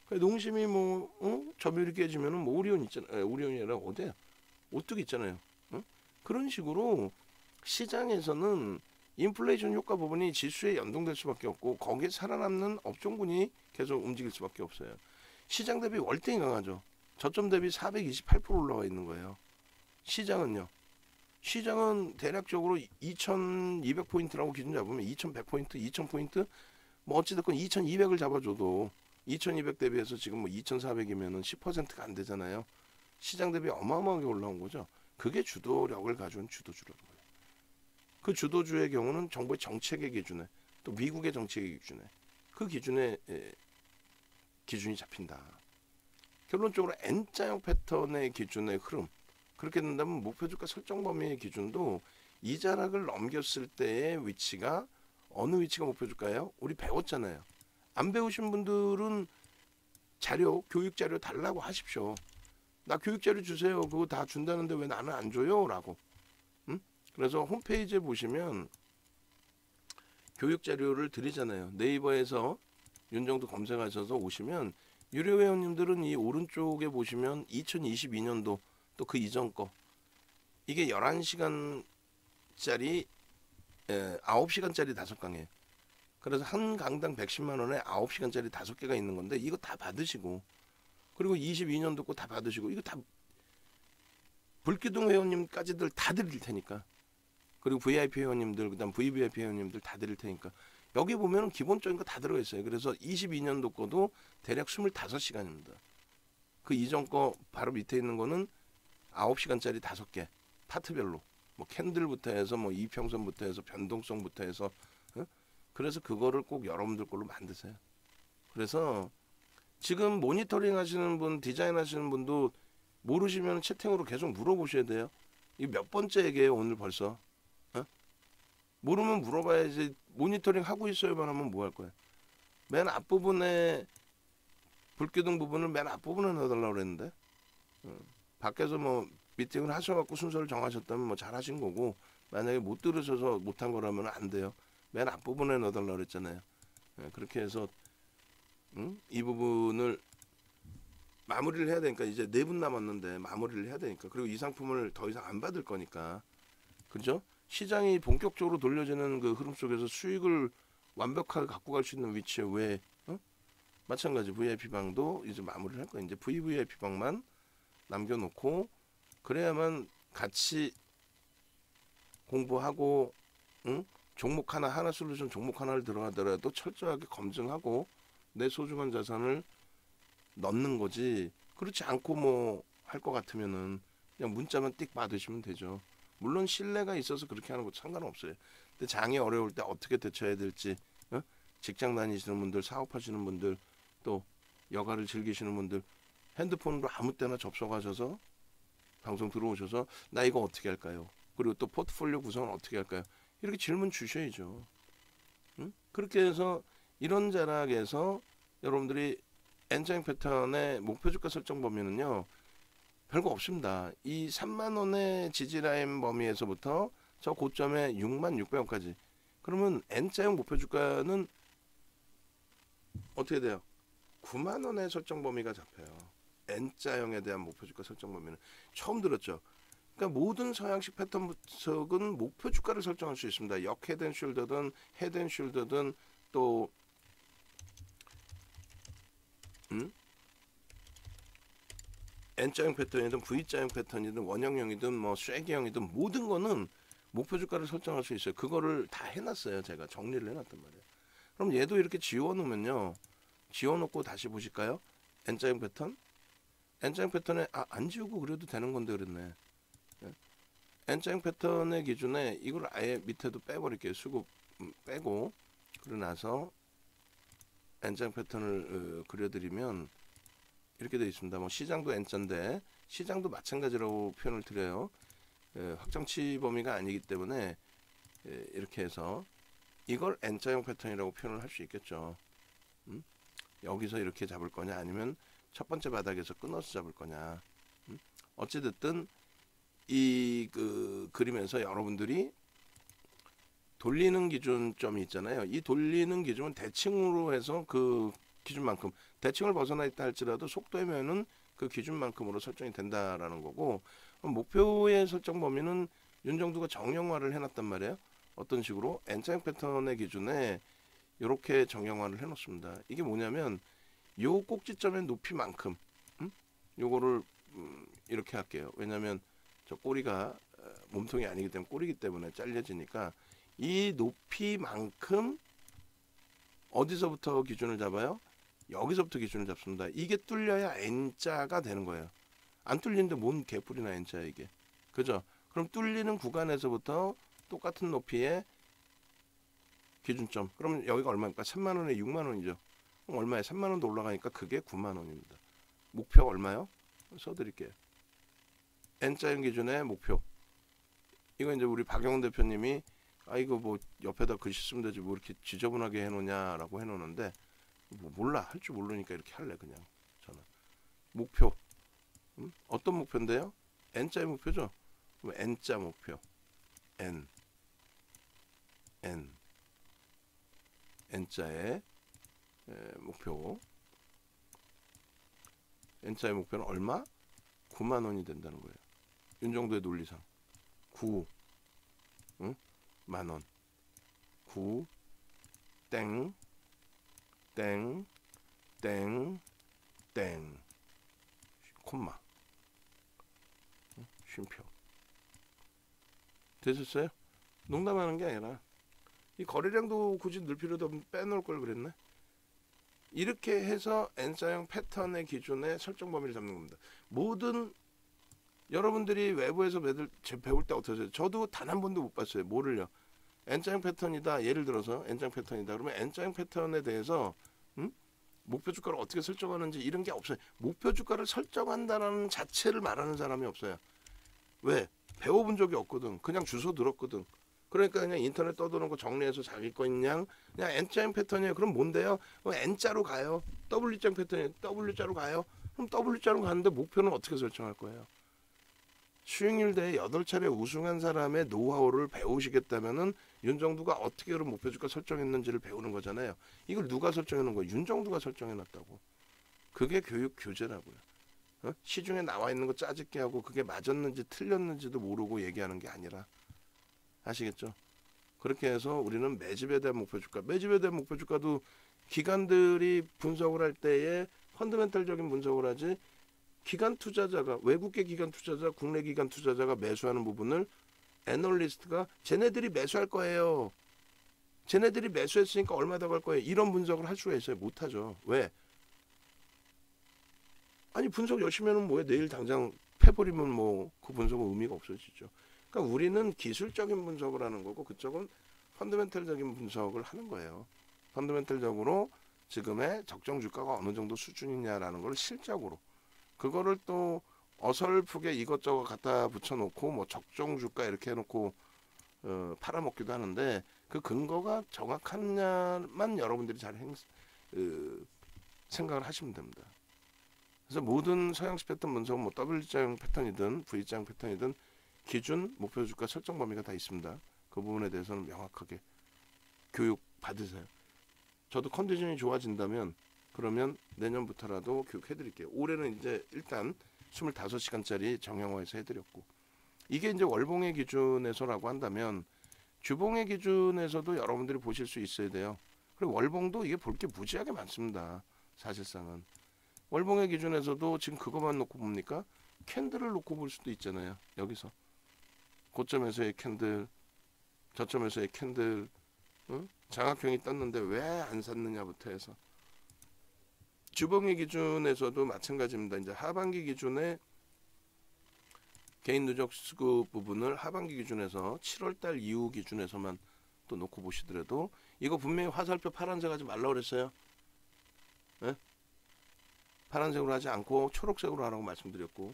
농심이 뭐 점유율이 깨지면은 뭐 오리온 있잖아요. 오리온이 아니라 어디야? 오뚜기 있잖아요. 그런 식으로 시장에서는 인플레이션 효과 부분이 지수에 연동될 수밖에 없고 거기에 살아남는 업종군이 계속 움직일 수밖에 없어요. 시장 대비 월등히 강하죠. 저점 대비 428% 올라와 있는 거예요. 시장은요. 시장은 대략적으로 2200포인트라고 기준 잡으면 2100포인트, 2000포인트 뭐 어찌됐건 2200을 잡아줘도 2200 대비해서 지금 뭐 2400이면은 10%가 안 되잖아요. 시장 대비 어마어마하게 올라온 거죠. 그게 주도력을 가져온 주도주라는 거예요. 그 주도주의 경우는 정부의 정책의 기준에 또 미국의 정책의 기준에 그 기준에 기준이 잡힌다. 결론적으로 N자형 패턴의 기준의 흐름 그렇게 된다면 목표주가 설정 범위의 기준도 이자락을 넘겼을 때의 위치가 어느 위치가 목표주가예요? 우리 배웠잖아요. 안 배우신 분들은 자료 교육 자료 달라고 하십시오. 나 교육 자료 주세요. 그거 다 준다는데 왜 나는 안 줘요? 라고. 그래서 홈페이지에 보시면 교육 자료를 드리잖아요. 네이버에서 윤정도 검색하셔서 오시면 유료 회원님들은 이 오른쪽에 보시면 2022년도 또 그 이전 거 이게 11시간짜리 9시간짜리 5강이에요. 그래서 한 강당 110만 원에 9시간짜리 5개가 있는 건데 이거 다 받으시고 그리고 22년도 거 다 받으시고 이거 다 불기둥 회원님까지들 다 드릴 테니까 그리고 VIP 회원님들 그다음 VVIP 회원님들 다 드릴 테니까 여기 보면은 기본적인 거 다 들어가 있어요. 그래서 22년도 거도 대략 25시간입니다. 그 이전 거 바로 밑에 있는 거는 9시간짜리 5개 파트별로 뭐 캔들부터 해서 뭐 이평선부터 해서 변동성부터 해서 그래서 그거를 꼭 여러분들 걸로 만드세요. 그래서 지금 모니터링 하시는 분, 디자인 하시는 분도 모르시면 채팅으로 계속 물어보셔야 돼요. 이 몇 번째 얘기예요 오늘 벌써. 모르면 물어봐야지. 모니터링 하고 있어요만 하면 뭐 할 거야. 맨 앞부분에 불기둥 부분을 맨 앞부분에 넣어달라고 그랬는데 밖에서 뭐 미팅을 하셔갖고 순서를 정하셨다면 뭐 잘하신 거고 만약에 못 들으셔서 못한 거라면 안 돼요. 맨 앞부분에 넣어달라고 그랬잖아요. 그렇게 해서 이 부분을 마무리를 해야 되니까 이제 4분 남았는데 마무리를 해야 되니까 그리고 이 상품을 더 이상 안 받을 거니까 그죠? 시장이 본격적으로 돌려지는 그 흐름 속에서 수익을 완벽하게 갖고 갈 수 있는 위치에 왜 마찬가지 VIP 방도 이제 마무리를 할 거예요. 이제 VVIP 방만 남겨놓고 그래야만 같이 공부하고 종목 하나 솔루션 종목 하나를 들어가더라도 철저하게 검증하고 내 소중한 자산을 넣는 거지. 그렇지 않고 뭐 할 것 같으면은 그냥 문자만 띡 받으시면 되죠. 물론 신뢰가 있어서 그렇게 하는 것도 상관없어요. 근데 장이 어려울 때 어떻게 대처해야 될지, 어? 직장 다니시는 분들, 사업하시는 분들, 또 여가를 즐기시는 분들 핸드폰으로 아무 때나 접속하셔서 방송 들어오셔서 나 이거 어떻게 할까요? 그리고 또 포트폴리오 구성은 어떻게 할까요? 이렇게 질문 주셔야죠. 응? 그렇게 해서 이런 자락에서 여러분들이 N자형 패턴의 목표 주가 설정 범위는요. 별거 없습니다. 이 3만 원의 지지라인 범위에서부터 저 고점에 6만 600원까지. 그러면 N자형 목표 주가는 어떻게 돼요? 9만 원의 설정 범위가 잡혀요. N자형에 대한 목표 주가 설정 범위는 처음 들었죠. 그러니까 모든 서양식 패턴 분석은 목표 주가를 설정할 수 있습니다. 역 헤드앤숄더든 헤드앤숄더든 또 N자형 패턴이든 V자형 패턴이든 원형형이든 뭐 쇠기형이든 모든 거는 목표 주가를 설정할 수 있어요. 그거를 다 해놨어요. 제가 정리를 해놨단 말이에요. 그럼 얘도 이렇게 지워놓으면요. 지워놓고 다시 보실까요? N자형 패턴? N자형 패턴에 안 지우고 그래도 되는 건데 그랬네. N자형 패턴의 기준에 이걸 아예 밑에도 빼버릴게요. 수급 빼고 그러고 나서 N자형 패턴을 그려드리면 이렇게 되어 있습니다. 뭐 시장도 N자인데 시장도 마찬가지라고 표현을 드려요. 확정치 범위가 아니기 때문에 이렇게 해서 이걸 N자형 패턴이라고 표현을 할 수 있겠죠. 여기서 이렇게 잡을 거냐 아니면 첫 번째 바닥에서 끊어서 잡을 거냐. 어찌됐든 이 그림에서 여러분들이 돌리는 기준점이 있잖아요. 이 돌리는 기준은 대칭으로 해서 그 기준만큼 대칭을 벗어나 있다 할지라도 속도의 면은 그 기준만큼으로 설정이 된다라는 거고 목표의 설정 범위는 윤정두가 정형화를 해놨단 말이에요. 어떤 식으로 N자형 패턴의 기준에 이렇게 정형화를 해놓습니다. 이게 뭐냐면 요 꼭지점의 높이만큼 요거를 이렇게 할게요. 왜냐하면 저 꼬리가 몸통이 아니기 때문에 꼬리기 때문에 잘려지니까 이 높이만큼 어디서부터 기준을 잡아요? 여기서부터 기준을 잡습니다. 이게 뚫려야 N자가 되는 거예요. 안 뚫리는데 뭔 개뿔이나 N자야 이게. 그죠? 그럼 뚫리는 구간에서부터 똑같은 높이의 기준점. 그럼 여기가 얼마입니까? 3만 원에 6만 원이죠. 그럼 얼마에 3만 원도 올라가니까 그게 9만 원입니다. 목표가 얼마요? 써드릴게요. N자형 기준의 목표. 이거 이제 우리 박영훈 대표님이 이거 뭐 옆에다 글씨 쓰면 되지 뭐 이렇게 지저분하게 해놓냐라고 해놓는데 뭐 몰라 할 줄 모르니까 이렇게 할래 그냥 저는 목표 어떤 목표인데요? N자의 목표죠. 그럼 N자 목표 N자의 목표 N자의 목표는 얼마? 9만 원이 된다는 거예요. 윤정도의 논리상 9 만원 9 땡 땡 땡 땡 콤마 쉼표 되셨어요? 농담하는 게 아니라 이 거래량도 굳이 넣을 필요도 없는 빼놓을 걸 그랬네. 이렇게 해서 N자형 패턴의 기준에 설정 범위를 잡는 겁니다. 모든 여러분들이 외부에서 배울 때 어떠세요? 저도 단 한 번도 못 봤어요. 뭐를요? N자형 패턴이다. 예를 들어서 N자형 패턴이다. 그러면 N자형 패턴에 대해서 목표 주가를 어떻게 설정하는지 이런 게 없어요. 목표 주가를 설정한다는 자체를 말하는 사람이 없어요. 왜? 배워본 적이 없거든. 그냥 주워 들었거든. 그러니까 그냥 인터넷 떠도는 거 정리해서 자기 거 그냥 N자형 패턴이에요. 그럼 뭔데요? N자로 가요. W자형 패턴이에요. W자로 가요. 그럼 W자로 가는데 목표는 어떻게 설정할 거예요? 수익률 대회 8차례 우승한 사람의 노하우를 배우시겠다면은 윤정두가 어떻게 그런 목표 주가 설정했는지를 배우는 거잖아요. 이걸 누가 설정해 놓은 거예요? 윤정두가 설정해 놨다고. 그게 교육 교재라고요. 시중에 나와 있는 거 짜집게 하고 그게 맞았는지 틀렸는지도 모르고 얘기하는 게 아니라 아시겠죠? 그렇게 해서 우리는 매집에 대한 목표 주가, 매집에 대한 목표 주가도 기관들이 분석을 할 때에 펀더멘탈적인 분석을 하지 기관 투자자가 외국계 기관 투자자, 국내 기관 투자자가 매수하는 부분을 애널리스트가 쟤네들이 매수할 거예요. 쟤네들이 매수했으니까 얼마 더 갈 거예요. 이런 분석을 할 수가 있어요? 못하죠. 왜? 아니 분석 열심히 하면 뭐해? 내일 당장 패버리면 뭐 그 분석은 의미가 없어지죠. 그러니까 우리는 기술적인 분석을 하는 거고 그쪽은 펀더멘털적인 분석을 하는 거예요. 펀더멘털적으로 지금의 적정 주가가 어느 정도 수준이냐라는 걸 실적으로 그거를 또 어설프게 이것저것 갖다 붙여놓고 뭐 적정 주가 이렇게 해놓고 팔아먹기도 하는데 그 근거가 정확하냐만 여러분들이 잘 생각을 하시면 됩니다. 그래서 모든 서양식 패턴 분석은 뭐 W자형 패턴이든 V자형 패턴이든 기준, 목표 주가 설정 범위가 다 있습니다. 그 부분에 대해서는 명확하게 교육 받으세요. 저도 컨디션이 좋아진다면 그러면 내년부터라도 교육해드릴게요. 올해는 이제 일단 25시간짜리 정형화해서 해드렸고 이게 이제 월봉의 기준에서라고 한다면 주봉의 기준에서도 여러분들이 보실 수 있어야 돼요. 그리고 월봉도 이게 볼 게 무지하게 많습니다. 사실상은 월봉의 기준에서도 지금 그것만 놓고 봅니까? 캔들을 놓고 볼 수도 있잖아요. 여기서 고점에서의 캔들, 저점에서의 캔들, 응? 장악형이 떴는데 왜 안 샀느냐부터 해서 주봉의 기준에서도 마찬가지입니다. 이제 하반기 기준에 개인 누적 수급 부분을 하반기 기준에서 7월달 이후 기준에서만 또 놓고 보시더라도 이거 분명히 화살표 파란색 하지 말라 그랬어요. 네? 파란색으로 하지 않고 초록색으로 하라고 말씀드렸고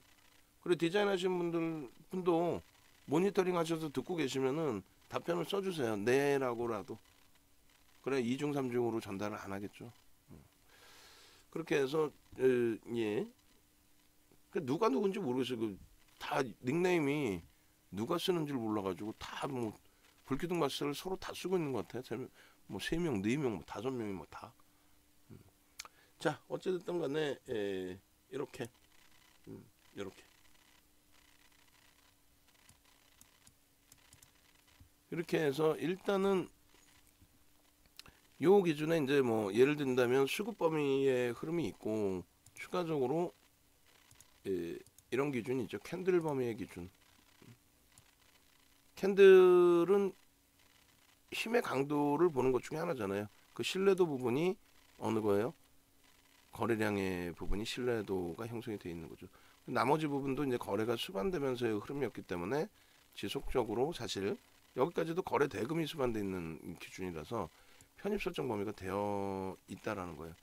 그리고 디자인 하시는 분도 모니터링 하셔서 듣고 계시면은 답변을 써주세요. 네라고라도. 그래 2중 3중으로 전달을 안 하겠죠. 그렇게 해서 예. 누가 누군지 모르겠어요. 다 닉네임이 누가 쓰는 줄 몰라가지고 다 뭐 불기둥 마스를 서로 다 쓰고 있는 것 같아. 뭐 3명, 4명, 뭐 5명이 뭐 다. 자 어쨌든 간에 이렇게 이렇게 해서 일단은 요 기준에 이제 뭐 예를 든다면 수급 범위의 흐름이 있고 추가적으로 이런 기준이 있죠. 캔들 범위의 기준. 캔들은 힘의 강도를 보는 것 중에 하나잖아요. 그 신뢰도 부분이 어느 거예요? 거래량의 부분이 신뢰도가 형성이 되어 있는 거죠. 나머지 부분도 이제 거래가 수반되면서의 흐름이었기 때문에 지속적으로 사실 여기까지도 거래 대금이 수반되어 있는 기준이라서 편입 설정 범위가 되어 있다라는 거예요.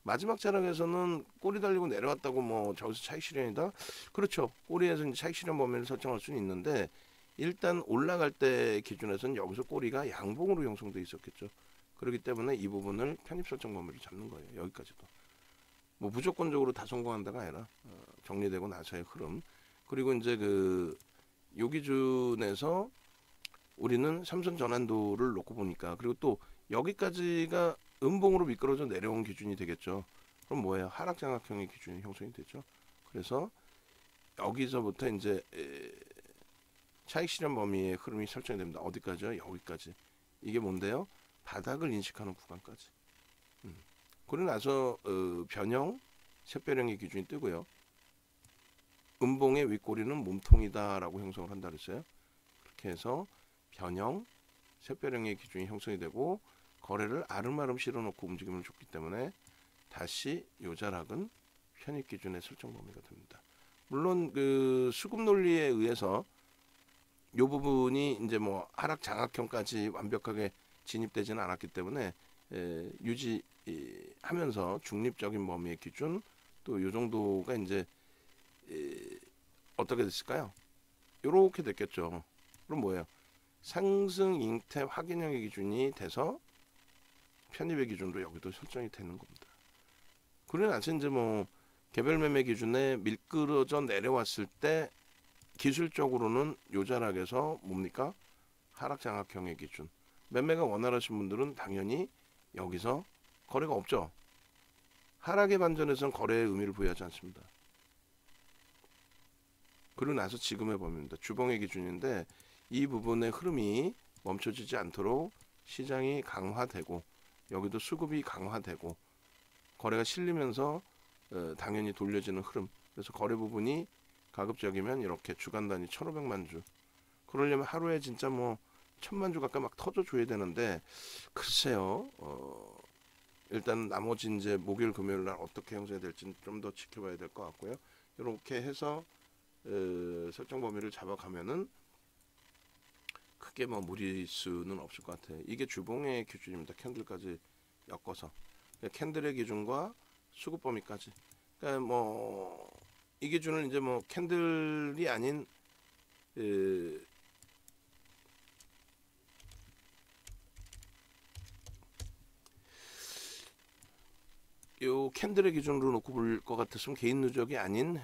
마지막 자락에서는 꼬리 달리고 내려왔다고 뭐 저기서 차익 실현이다. 그렇죠. 꼬리에서 이제 차익 실현 범위를 설정할 수는 있는데 일단 올라갈 때 기준에서는 여기서 꼬리가 양봉으로 형성돼 있었겠죠. 그렇기 때문에 이 부분을 편입 설정 범위를 잡는 거예요. 여기까지도. 뭐 무조건적으로 다 성공한다가 아니라 정리되고 나서의 흐름. 그리고 이제 요 기준에서 우리는 삼선 전환도를 놓고 보니까 그리고 또 여기까지가 음봉으로 미끄러져 내려온 기준이 되겠죠. 그럼 뭐예요? 하락 장악형의 기준이 형성이 되죠. 그래서 여기서부터 이제 차익 실현 범위의 흐름이 설정이 됩니다. 어디까지요? 여기까지. 이게 뭔데요? 바닥을 인식하는 구간까지. 그러고 나서 변형, 샛별형의 기준이 뜨고요. 음봉의 윗꼬리는 몸통이다라고 형성을 한다 그랬어요. 그렇게 해서 변형, 샛별형의 기준이 형성이 되고 거래를 아름아름 실어놓고 움직임을 줬기 때문에 다시 요 자락은 편입 기준의 설정 범위가 됩니다. 물론 그 수급 논리에 의해서 요 부분이 이제 뭐 하락 장악형까지 완벽하게 진입되지는 않았기 때문에 유지하면서 중립적인 범위의 기준 또 요 정도가 이제 어떻게 됐을까요? 요렇게 됐겠죠. 그럼 뭐예요? 상승 잉태 확인형의 기준이 돼서 편입의 기준도 여기도 설정이 되는 겁니다. 그러나 이제 뭐 개별 매매 기준에 밀끄러져 내려왔을 때 기술적으로는 요 자락에서 뭡니까? 하락 장악형의 기준. 매매가 원활하신 분들은 당연히 여기서 거래가 없죠. 하락의 반전에서는 거래의 의미를 부여하지 않습니다. 그리고 나서 지금의 범위입니다. 주봉의 기준인데 이 부분의 흐름이 멈춰지지 않도록 시장이 강화되고 여기도 수급이 강화되고 거래가 실리면서 당연히 돌려지는 흐름. 그래서 거래 부분이 가급적이면 이렇게 주간 단위 1,500만 주. 그러려면 하루에 진짜 뭐 천만 주 가까이 막 터져줘야 되는데 글쎄요. 일단 나머지 이제 목요일 금요일 날 어떻게 형성이 될지는 좀 더 지켜봐야 될 것 같고요. 이렇게 해서 설정 범위를 잡아가면은 크게 뭐 무리수는 없을 것 같아요. 이게 주봉의 기준입니다. 캔들까지 엮어서 캔들의 기준과 수급 범위까지. 그러니까 뭐 이 기준을 이제 뭐 캔들이 아닌 요 캔들의 기준으로 놓고 볼 것 같았으면 개인 누적이 아닌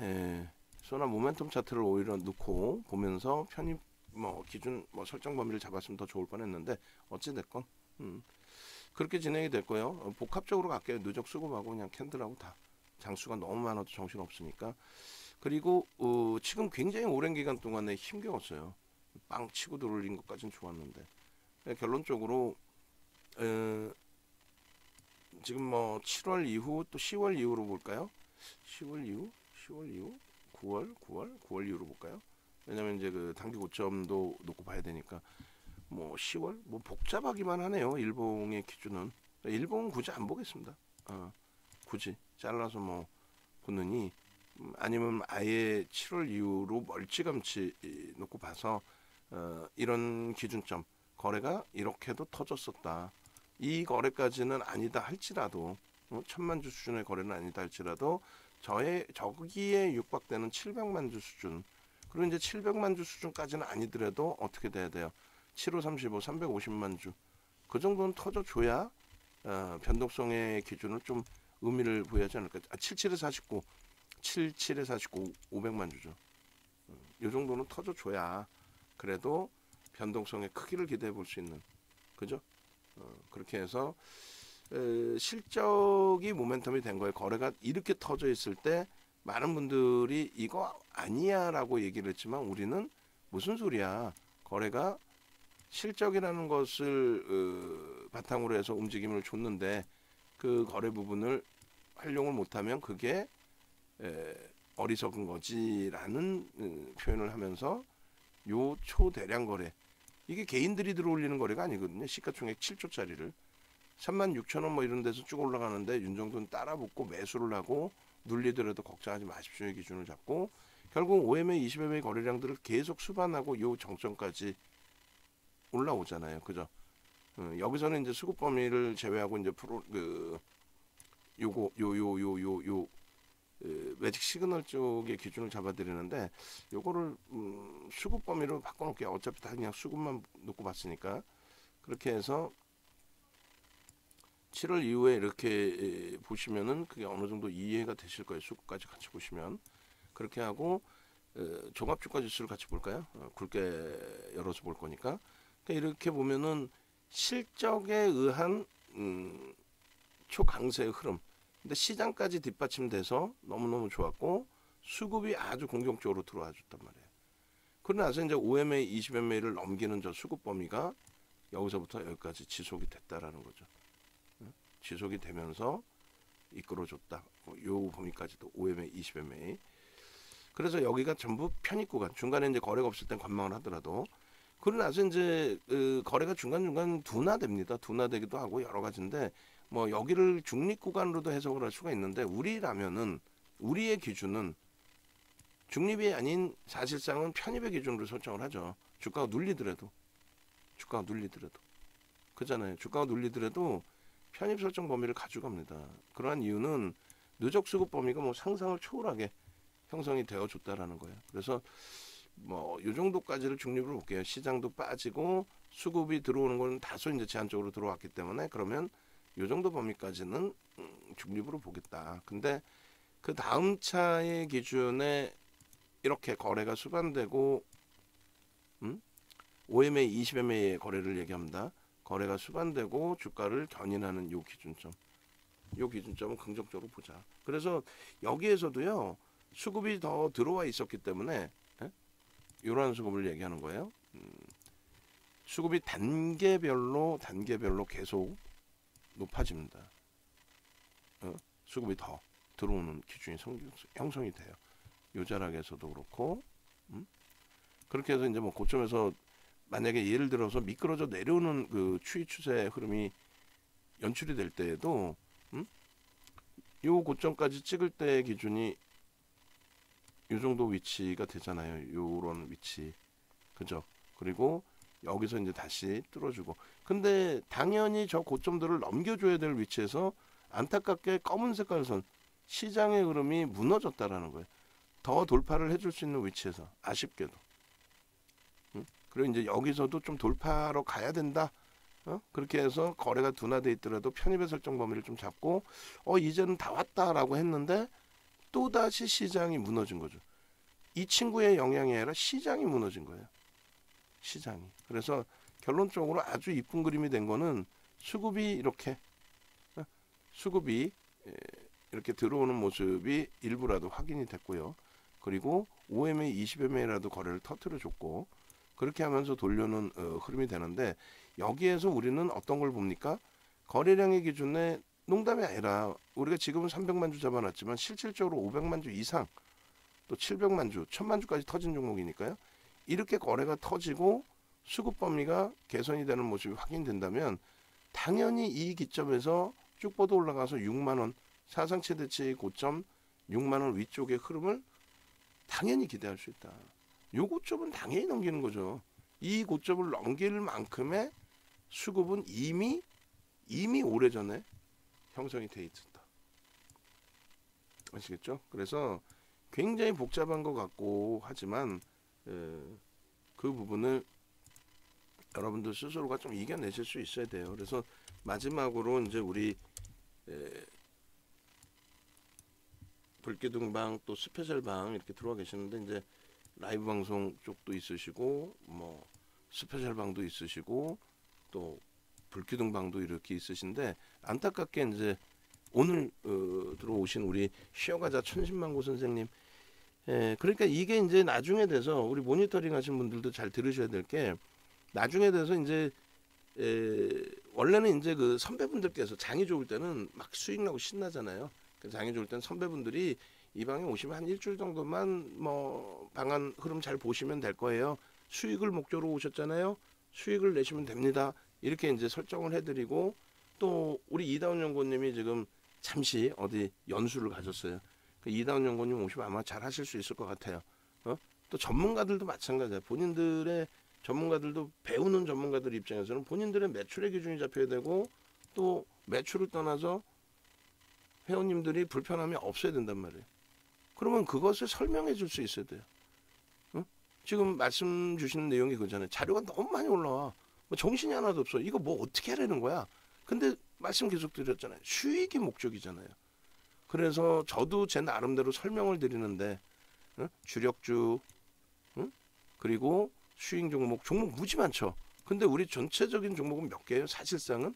소나 모멘텀 차트를 오히려 놓고 보면서 편입 뭐 기준 뭐 설정 범위를 잡았으면 더 좋을 뻔했는데 어찌 됐건 그렇게 진행이 됐고요. 복합적으로 갈게요. 누적 수급하고 그냥 캔들하고 다 장수가 너무 많아도 정신 없으니까. 그리고 지금 굉장히 오랜 기간 동안에 힘겨웠어요. 빵 치고 들어올린 것까지는 좋았는데 결론적으로 지금 뭐 7월 이후 또 10월 이후로 볼까요? 10월 이후 9월 이후로 볼까요? 왜냐면 이제 그 단기 고점도 놓고 봐야 되니까 뭐 10월 뭐 복잡하기만 하네요. 일봉의 기준은. 일봉은 굳이 안 보겠습니다. 굳이 잘라서 뭐 보느니 아니면 아예 7월 이후로 멀찌감치 놓고 봐서 이런 기준점 거래가 이렇게도 터졌었다. 이 거래까지는 아니다 할지라도 천만 주 수준의 거래는 아니다 할지라도 저기에 육박되는 700만 주 수준 그리고 이제 700만 주 수준까지는 아니더라도 어떻게 돼야 돼요? 7535 350만 주 그 정도는 터져줘야 변동성의 기준을 좀 의미를 부여하지 않을까. 77에 49 500만 주죠. 이 정도는 터져줘야 그래도 변동성의 크기를 기대해 볼 수 있는 그죠? 그렇게 해서 실적이 모멘텀이 된 거예요. 거래가 이렇게 터져 있을 때 많은 분들이 이거 아니야 라고 얘기를 했지만 우리는 무슨 소리야. 거래가 실적이라는 것을 바탕으로 해서 움직임을 줬는데 그 거래 부분을 활용을 못하면 그게 어리석은 거지라는 표현을 하면서 요 초대량 거래 이게 개인들이 들어올리는 거래가 아니거든요. 시가총액 7조짜리를 36,000원 뭐 이런 데서 쭉 올라가는데 윤정도는 따라붙고 매수를 하고 눌리더라도 걱정하지 마십시오의 기준을 잡고 결국 OMA 20MA 거래량들을 계속 수반하고 요 정점까지 올라오잖아요. 그죠? 여기서는 이제 수급 범위를 제외하고 이제 요거 매직 시그널 쪽의 기준을 잡아드리는데 요거를 수급 범위로 바꿔놓을게요. 어차피 다 그냥 수급만 놓고 봤으니까 그렇게 해서 7월 이후에 이렇게 보시면은 그게 어느 정도 이해가 되실 거예요. 수급까지 같이 보시면 그렇게 하고 종합주가 지수를 같이 볼까요? 굵게 열어서 볼 거니까 그러니까 이렇게 보면은 실적에 의한 초강세의 흐름 근데 시장까지 뒷받침돼서 너무너무 좋았고 수급이 아주 공격적으로 들어와 줬단 말이에요. 그러고 나서 이제 OMA 20MA를 넘기는 저 수급 범위가 여기서부터 여기까지 지속이 됐다라는 거죠. 지속이 되면서 이끌어줬다. 요 범위까지도 OMA 20MA. 그래서 여기가 전부 편입 구간. 중간에 이제 거래가 없을 땐 관망을 하더라도 그러고 나서 이제 거래가 중간중간 둔화됩니다. 둔화되기도 하고 여러 가지인데 뭐 여기를 중립 구간으로도 해석을 할 수가 있는데 우리라면은 우리의 기준은 중립이 아닌 사실상은 편입의 기준으로 설정을 하죠. 주가가 눌리더라도 그잖아요. 주가가 눌리더라도 편입 설정 범위를 가져갑니다. 그러한 이유는 누적 수급 범위가 뭐 상상을 초월하게 형성이 되어 줬다라는 거예요. 그래서 뭐 이 정도까지를 중립으로 볼게요. 시장도 빠지고 수급이 들어오는 건 다소 이제 제한적으로 들어왔기 때문에 그러면 이 정도 범위까지는 중립으로 보겠다. 근데 그 다음 차의 기준에 이렇게 거래가 수반되고 OMA, 20MA의 거래를 얘기합니다. 거래가 수반되고 주가를 견인하는 요 기준점은 긍정적으로 보자. 그래서 여기에서도요. 수급이 더 들어와 있었기 때문에 이러한 수급을 얘기하는 거예요. 수급이 단계별로 계속 높아집니다. 수급이 더 들어오는 기준이 형성이 돼요. 요자락에서도 그렇고 그렇게 해서 이제 뭐 고점에서 만약에 예를 들어서 미끄러져 내려오는 그 추이 추세 흐름이 연출이 될 때에도 요 고점까지 찍을 때 기준이 요 정도 위치가 되잖아요. 요런 위치. 그죠? 그리고 여기서 이제 다시 뚫어주고. 근데 당연히 저 고점들을 넘겨줘야 될 위치에서 안타깝게 검은 색깔 선 시장의 흐름이 무너졌다라는 거예요. 더 돌파를 해줄 수 있는 위치에서 아쉽게도. 그리고 이제 여기서도 좀 돌파로 가야 된다. 그렇게 해서 거래가 둔화돼 있더라도 편입의 설정 범위를 좀 잡고 이제는 다 왔다라고 했는데 또다시 시장이 무너진 거죠. 이 친구의 영향이 아니라 시장이 무너진 거예요. 시장이. 그래서 결론적으로 아주 이쁜 그림이 된 거는 수급이 이렇게 수급이 이렇게 들어오는 모습이 일부라도 확인이 됐고요. 그리고 5MA, 20MA라도 거래를 터뜨려 줬고 그렇게 하면서 돌려는 흐름이 되는데 여기에서 우리는 어떤 걸 봅니까? 거래량의 기준에 농담이 아니라 우리가 지금은 300만 주 잡아놨지만 실질적으로 500만 주 이상 또 700만 주, 1000만 주까지 터진 종목이니까요. 이렇게 거래가 터지고 수급 범위가 개선이 되는 모습이 확인된다면 당연히 이 기점에서 쭉 뻗어 올라가서 6만 원 사상 최대치 고점 6만 원 위쪽의 흐름을 당연히 기대할 수 있다. 요 고점은 당연히 넘기는 거죠. 이 고점을 넘길 만큼의 수급은 이미 오래전에 형성이 돼 있다. 아시겠죠? 그래서 굉장히 복잡한 것 같고 하지만 그 부분을 여러분들 스스로가 좀 이겨내실 수 있어야 돼요. 그래서 마지막으로 이제 우리 불기둥방 또 스페셜방 이렇게 들어와 계시는데 이제 라이브 방송 쪽도 있으시고 뭐 스페셜방도 있으시고 또 불기둥방도 이렇게 있으신데 안타깝게 이제 오늘 들어오신 우리 쉬어가자 천신만고 선생님 그러니까 이게 이제 나중에 돼서 우리 모니터링 하신 분들도 잘 들으셔야 될 게 나중에 돼서 이제 원래는 이제 그 선배분들께서 장이 좋을 때는 막 수익 나고 신나잖아요. 장이 좋을 때는 선배분들이 이 방에 오시면 한 일주일 정도만 뭐 방안 흐름 잘 보시면 될 거예요. 수익을 목적으로 오셨잖아요. 수익을 내시면 됩니다. 이렇게 이제 설정을 해드리고 또 우리 이다운 연구원님이 지금 잠시 어디 연수를 가졌어요. 그 이다운 연구원님 오시면 아마 잘 하실 수 있을 것 같아요. 또 전문가들도 마찬가지예요. 본인들의 전문가들도 배우는 전문가들 입장에서는 본인들의 매출의 기준이 잡혀야 되고 또 매출을 떠나서 회원님들이 불편함이 없어야 된단 말이에요. 그러면 그것을 설명해 줄 수 있어야 돼요. 지금 말씀 주시는 내용이 그잖아요. 자료가 너무 많이 올라와. 뭐 정신이 하나도 없어. 이거 뭐 어떻게 하라는 거야. 근데 말씀 계속 드렸잖아요. 수익이 목적이잖아요. 그래서 저도 제 나름대로 설명을 드리는데 주력주 그리고 수익 종목 무지 많죠. 근데 우리 전체적인 종목은 몇 개예요? 사실상은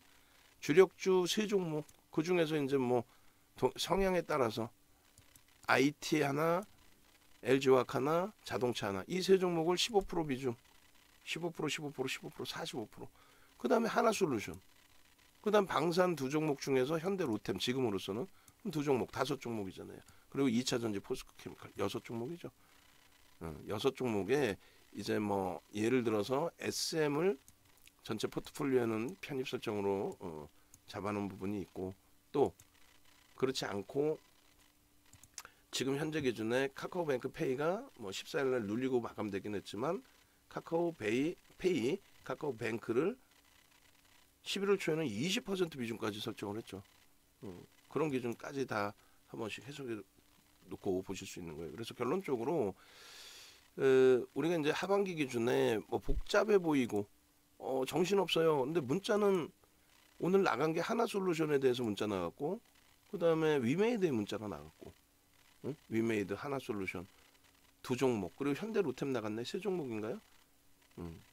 주력주 3종목 그 중에서 이제 뭐 성향에 따라서 IT 하나, LG화학 하나, 자동차 하나 이 3종목을 15% 비중 15%, 45%. 그 다음에 하나솔루션 그 다음 방산 2종목 중에서 현대 로템 지금으로서는 2종목 5종목이잖아요. 그리고 2차전지 포스코케미칼 6종목이죠. 6종목에 이제 뭐 예를 들어서 SM을 전체 포트폴리오는 편입 설정으로 잡아놓은 부분이 있고 또 그렇지 않고 지금 현재 기준에 카카오뱅크 페이가 뭐 14일날 눌리고 마감되긴 했지만 카카오뱅크를 11월 초에는 20% 비중까지 설정을 했죠. 그런 기준까지 다 한 번씩 해석해 놓고 보실 수 있는 거예요. 그래서 결론적으로 우리가 이제 하반기 기준에 뭐 복잡해 보이고 정신없어요. 근데 문자는 오늘 나간 게 하나솔루션에 대해서 문자 나갔고 그 다음에 위메이드의 문자가 나갔고 위메이드 하나솔루션 2종목 그리고 현대 로템 나갔네 3종목인가요?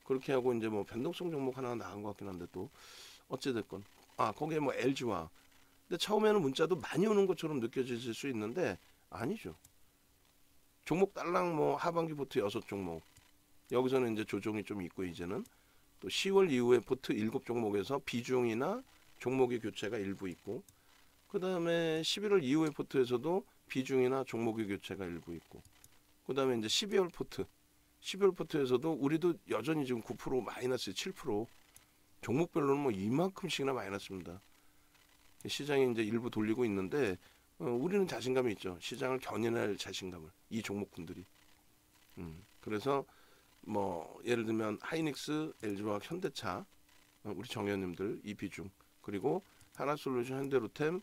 그렇게 하고 이제 뭐 변동성 종목 하나 나간 것 같긴 한데 또 어찌됐건 거기에 뭐 LG화 근데 처음에는 문자도 많이 오는 것처럼 느껴질 수 있는데 아니죠. 종목 딸랑 뭐 하반기부터 6종목 여기서는 이제 조정이 좀 있고 이제는 또 10월 이후에 포트 7종목에서 비중이나 종목의 교체가 일부 있고 그 다음에 11월 이후에 포트에서도 비중이나 종목의 교체가 일부 있고 그 다음에 이제 12월 포트 12월 포트에서도 우리도 여전히 지금 9% 마이너스 7% 종목별로는 뭐 이만큼씩이나 마이너스입니다. 시장이 이제 일부 돌리고 있는데 우리는 자신감이 있죠. 시장을 견인할 자신감을 이 종목군들이. 그래서 뭐 예를 들면 하이닉스, LG화학, 현대차, 우리 정현님들 이 비중, 그리고 하나솔루션, 현대로템,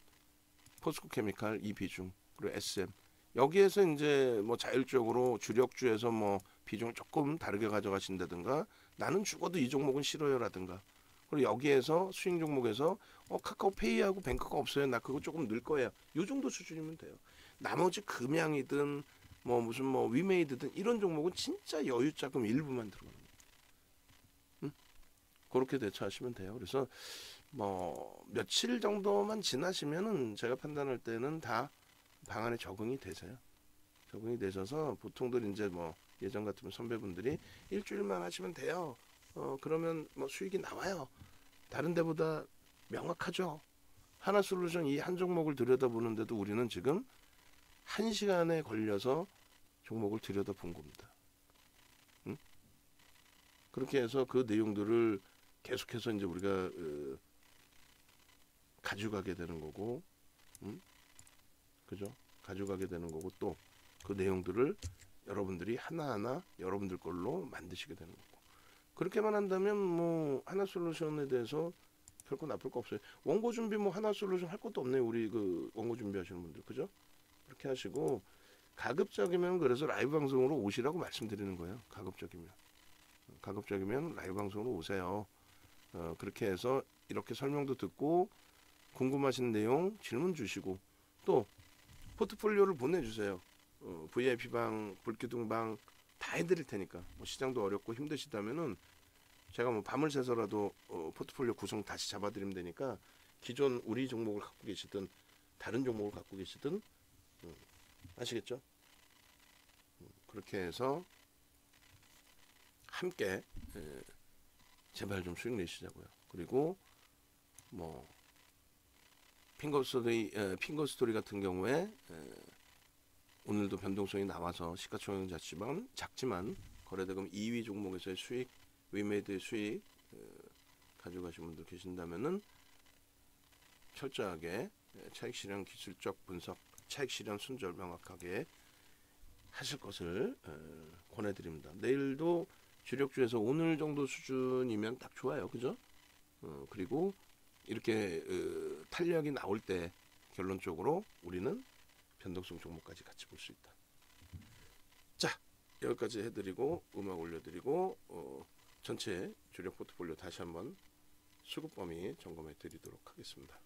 포스코케미칼 이 비중, 그리고 SM 여기에서 이제 뭐 자율적으로 주력주에서 뭐 비중을 조금 다르게 가져가신다든가 나는 죽어도 이 종목은 싫어요라든가 그리고 여기에서 수익 종목에서 카카오페이하고 뱅크가 없어요. 나 그거 조금 늘 거예요. 요 정도 수준이면 돼요. 나머지 금양이든 뭐 무슨 뭐 위메이드든 이런 종목은 진짜 여유 자금 일부만 들어갑니다. 그렇게 대처하시면 돼요. 그래서 뭐 며칠 정도만 지나시면은 제가 판단할 때는 다 방안에 적응이 되세요. 적응이 되셔서 보통들 이제 뭐 예전 같으면 선배분들이 일주일만 하시면 돼요. 그러면 뭐 수익이 나와요. 다른 데보다 명확하죠. 하나솔루션 이 한 종목을 들여다보는데도 우리는 지금 1시간에 걸려서 종목을 들여다본 겁니다. 응? 그렇게 해서 그 내용들을 계속해서 이제 우리가 가져가게 되는 거고, 그죠? 가져가게 되는 거고 또 그 내용들을 여러분들이 하나하나 여러분들 걸로 만드시게 되는 거고. 그렇게만 한다면 뭐 하나솔루션에 대해서 별거 나쁠 거 없어요. 원고 준비 뭐 하나솔루션 할 것도 없네요. 우리 그 원고 준비하시는 분들, 그죠? 그렇게 하시고 가급적이면 그래서 라이브 방송으로 오시라고 말씀드리는 거예요. 가급적이면 라이브 방송으로 오세요. 그렇게 해서 이렇게 설명도 듣고 궁금하신 내용 질문 주시고 또 포트폴리오를 보내주세요. VIP방, 불기둥방 다 해드릴 테니까 뭐 시장도 어렵고 힘드시다면은 제가 뭐 밤을 새서라도 포트폴리오 구성 다시 잡아드리면 되니까 기존 우리 종목을 갖고 계시든 다른 종목을 갖고 계시든 아시겠죠? 그렇게 해서 함께 제발 좀 수익 내시자고요. 그리고 뭐 핑거스토리 같은 경우에 오늘도 변동성이 나와서 시가총액 작지만 거래대금 2위 종목에서의 수익, 위메이드의 수익 가져가신 분들 계신다면은 철저하게 차익 실현 기술적 분석, 차익 실현 순절 명확하게 하실 것을 권해드립니다. 내일도 주력주에서 오늘 정도 수준이면 딱 좋아요, 그죠? 그리고 이렇게 탄력이 나올 때 결론적으로 우리는 변동성 종목까지 같이 볼 수 있다. 자, 여기까지 해드리고 음악 올려드리고 전체 주력 포트폴리오 다시 한번 수급 범위 점검해 드리도록 하겠습니다.